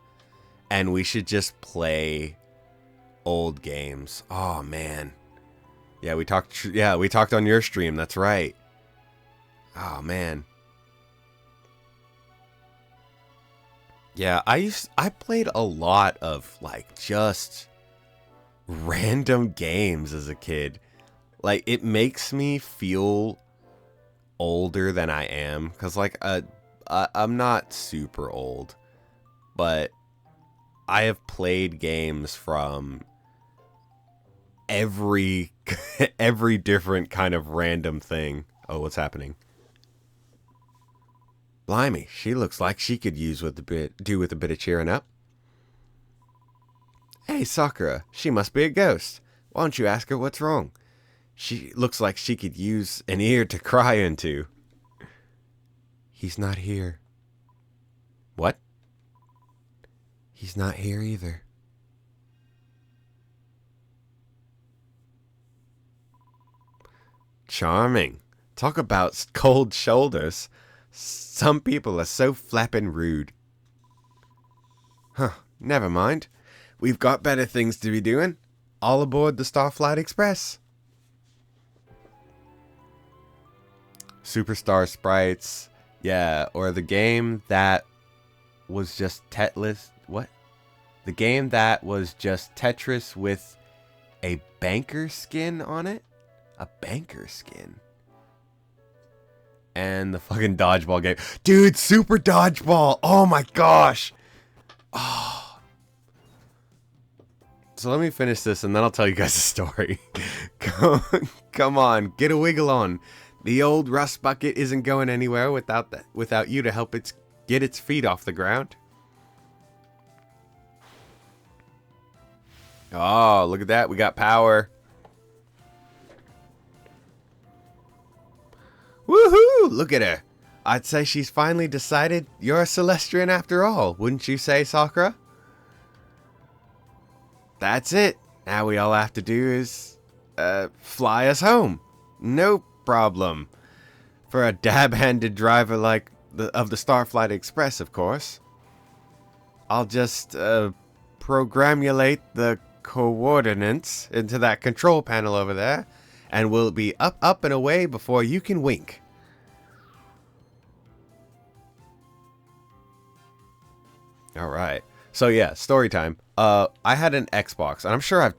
and we should just play old games. Oh man, yeah, we talked. Yeah, we talked on your stream. That's right. Oh man, yeah. I played a lot of like just random games as a kid. Like it makes me feel older than I am, because like I'm not super old, but I have played games from every every different kind of random thing. Oh, what's happening? Blimey, she looks like she could do with a bit of cheering up. Hey, Sakura, she must be a ghost. Why don't you ask her what's wrong? She looks like she could use an ear to cry into. He's not here. What? He's not here either. Charming. Talk about cold shoulders. Some people are so flappin' rude. Huh, never mind. We've got better things to be doing. All aboard the Starflight Express. Superstar Sprites. Yeah, or the game that was just Tetris. What? The game that was just Tetris with a banker skin on it? A banker skin. And the fucking dodgeball game. Dude, Super Dodgeball! Oh my gosh! Oh. So let me finish this and then I'll tell you guys a story. Come on, get a wiggle on. The old rust bucket isn't going anywhere without you to help it get its feet off the ground. Oh, look at that. We got power. Woohoo! Look at her. I'd say she's finally decided you're a Celestian after all. Wouldn't you say, Sakura? That's it. Now we all have to do is fly us home. No problem. For a dab-handed driver like of the Starflight Express, of course. I'll just programulate the coordinates into that control panel over there, and we'll be up, and away before you can wink. Alright. So yeah, story time. I had an Xbox, and I'm sure I've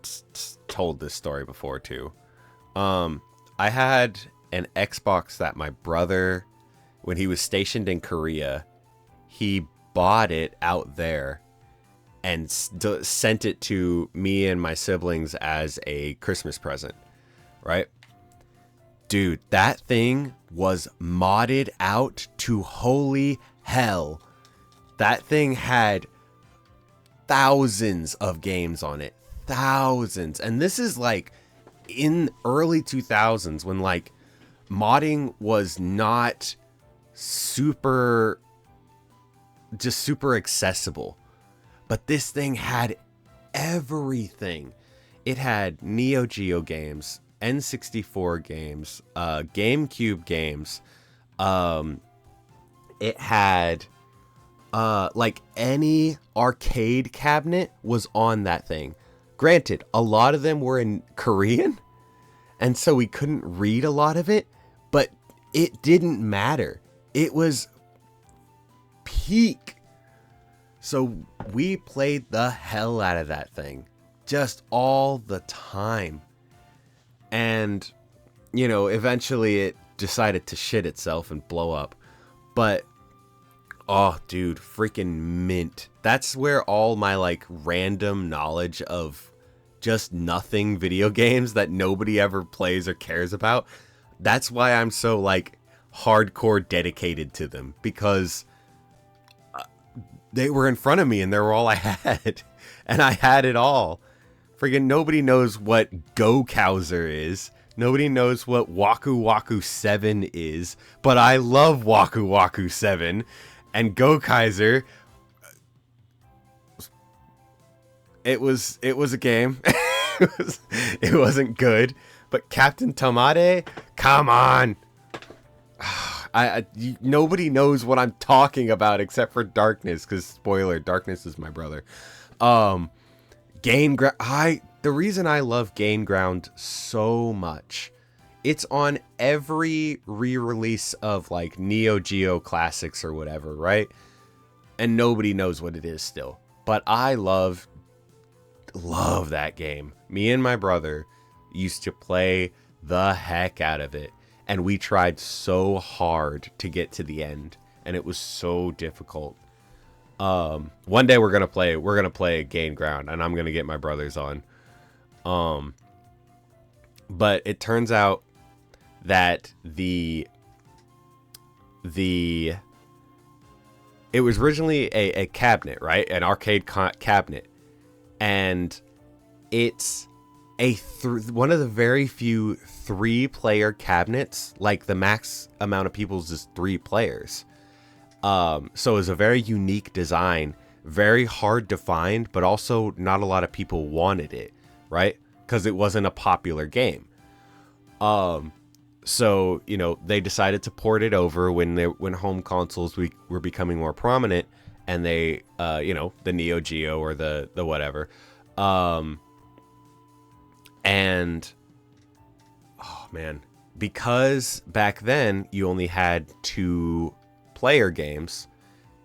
told this story before too. I had an Xbox that my brother, when he was stationed in Korea, he bought it out there and sent it to me and my siblings as a Christmas present, right? Dude, that thing was modded out to holy hell. That thing had thousands of games on it. Thousands. And this is like in early 2000s when like modding was not super accessible. But this thing had everything. It had Neo Geo games, N64 games, GameCube games. It had like any arcade cabinet was on that thing. Granted, a lot of them were in Korean, and so we couldn't read a lot of it, but it didn't matter. It was peak. So we played the hell out of that thing just all the time. And, you know, eventually it decided to shit itself and blow up. But, oh, dude, freaking mint. That's where all my, like, random knowledge of just nothing video games that nobody ever plays or cares about, that's why I'm so, like, hardcore dedicated to them. Because they were in front of me and they were all I had. And I had it all. Friggin' nobody knows what Go Kowser is. Nobody knows what Waku Waku 7 is. But I love Waku Waku 7. And Go Kaiser, it was a game. It wasn't good. But Captain Tomate, come on. Nobody knows what I'm talking about except for Darkness, because spoiler, Darkness is my brother. Gain Ground. The reason I love Gain Ground so much, it's on every re-release of like Neo Geo Classics or whatever, right? And nobody knows what it is still. But I love that game. Me and my brother used to play the heck out of it. And we tried so hard to get to the end. And it was so difficult. One day we're gonna play Gain Ground, and I'm gonna get my brothers on. But it turns out that it was originally a cabinet, right? An arcade cabinet, and it's one of the very few 3-player cabinets. Like the max amount of people is 3 players. So it's a very unique design, very hard to find, but also not a lot of people wanted it, right? Because it wasn't a popular game. So, you know, they decided to port it over when home consoles were becoming more prominent, and they, you know, the Neo Geo or the whatever. And, oh man, because back then you only had 2-player games,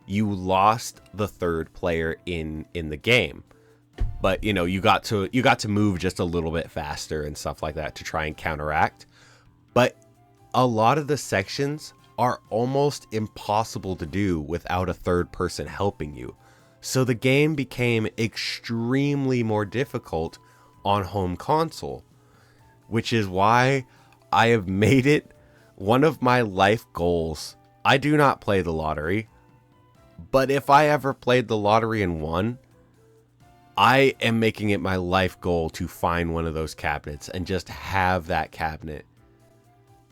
you lost the 3rd player in the game. But you know, you got to move just a little bit faster and stuff like that to try and counteract. But a lot of the sections are almost impossible to do without a 3rd person helping you. So the game became extremely more difficult on home console, which is why I have made it one of my life goals. I do not play the lottery, but if I ever played the lottery and won, I am making it my life goal to find one of those cabinets and just have that cabinet.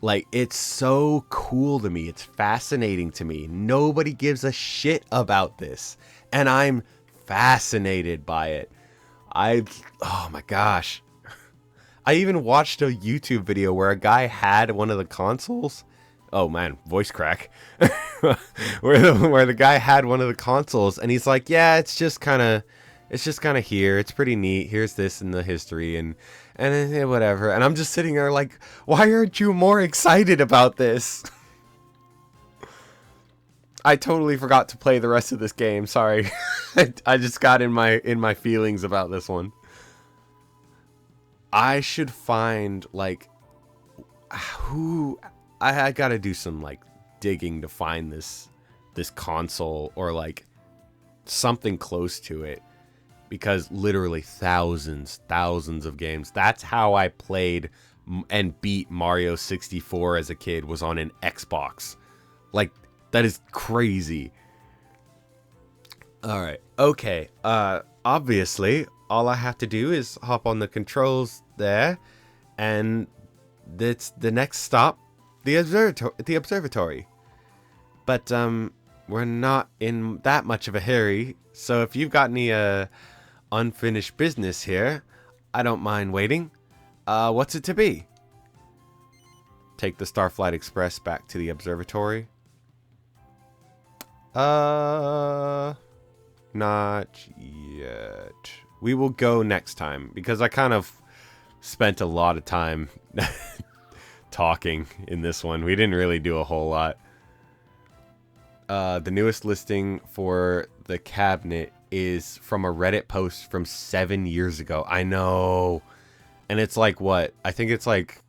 Like, it's so cool to me. It's fascinating to me. Nobody gives a shit about this, and I'm fascinated by it. Oh my gosh. I even watched a YouTube video where a guy had one of the consoles. Oh man, voice crack. where the guy had one of the consoles, and he's like, yeah, it's just kind of here. It's pretty neat. Here's this in the history and whatever. And I'm just sitting there like, why aren't you more excited about this? I totally forgot to play the rest of this game. Sorry. I just got in my feelings about this one. I should find like I gotta do some like digging to find this console or like something close to it, because literally thousands of games. That's how I played and beat Mario 64 as a kid, was on an Xbox. Like, that is crazy. All right. Okay. Obviously, all I have to do is hop on the controls there, and that's the next stop, the observatory. But we're not in that much of a hurry, so if you've got any unfinished business here, I don't mind waiting. What's it to be? Take the Starflight Express back to the observatory. Not yet. We will go next time, because I kind of spent a lot of time talking in this one. We didn't really do a whole lot. The newest listing for the cabinet is from a Reddit post from 7 years ago. I know. And it's like what? I think it's like,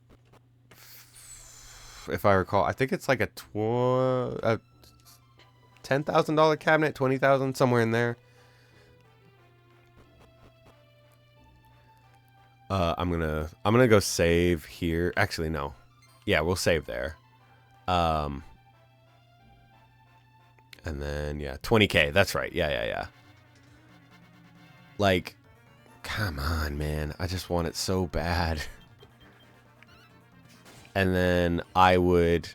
if I recall, I think it's like a $10,000 cabinet, $20,000, somewhere in there. I'm gonna go save here. Actually, no. Yeah, we'll save there. And then, yeah, 20K. That's right. Yeah. Like, come on, man. I just want it so bad. And then I would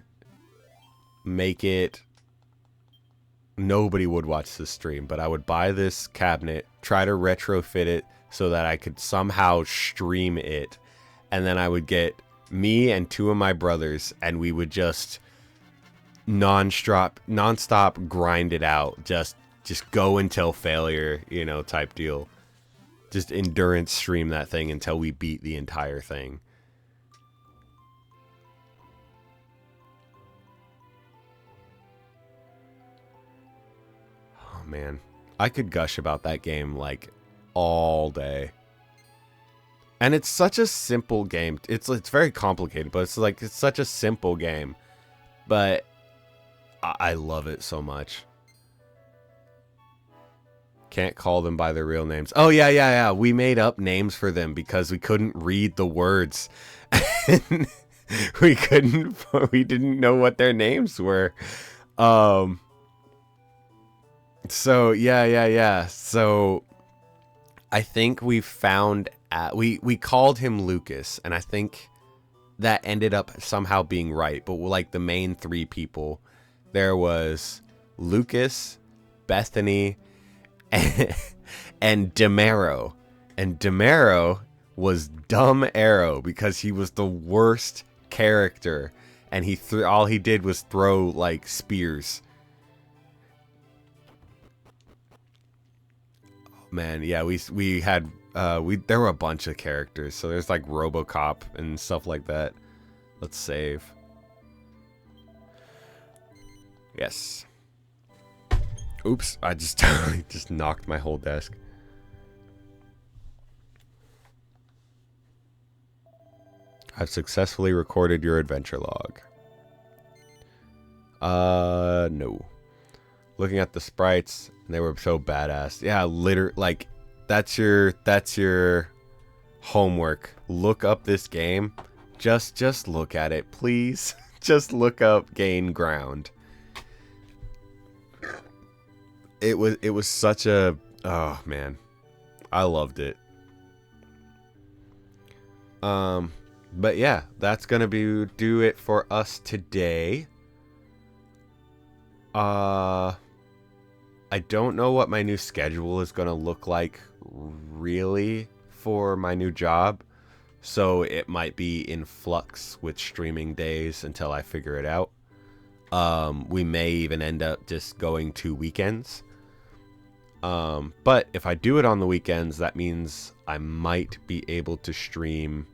make it... Nobody would watch this stream, but I would buy this cabinet, try to retrofit it so that I could somehow stream it. And then I would get me and two of my brothers, and we would just nonstop grind it out. Just go until failure, you know, type deal. Just endurance stream that thing until we beat the entire thing. Oh man, I could gush about that game like all day. And it's such a simple game. It's very complicated, but it's such a simple game. But I love it so much. Can't call them by their real names. Oh, yeah. We made up names for them because we couldn't read the words. we didn't know what their names were. So, yeah. So, I think we found... we called him Lucas, and I think that ended up somehow being right. But like the main three people, there was Lucas, Bethany, and Demaro. And Demaro was Dumb Arrow because he was the worst character, and all he did was throw like spears. Man, yeah, we had there were a bunch of characters, so there's like RoboCop and stuff like that. Let's save. Yes. Oops, I just just knocked my whole desk. I've successfully recorded your adventure log. No. Looking at the sprites, they were so badass. Yeah, like that's your homework. Look up this game. Just look at it, please. Just look up Gain Ground. It was such a... Oh, man. I loved it. But yeah, that's gonna do it for us today. I don't know what my new schedule is gonna look like really for my new job. So it might be in flux with streaming days until I figure it out. We may even end up just going to weekends. But if I do it on the weekends, that means I might be able to stream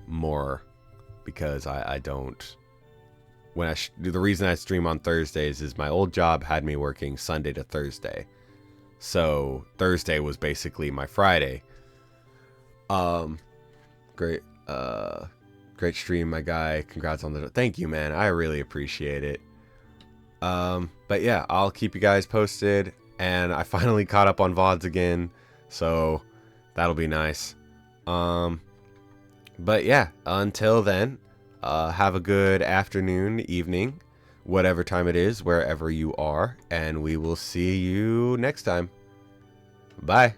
more, because I don't... the reason I stream on Thursdays is my old job had me working Sunday to Thursday. So Thursday was basically my Friday. Great stream, my guy. Congrats on the... Thank you, man. I really appreciate it. But yeah, I'll keep you guys posted, and I finally caught up on VODs again, so that'll be nice. But yeah, until then, have a good afternoon, evening, whatever time it is, wherever you are, and we will see you next time. Bye.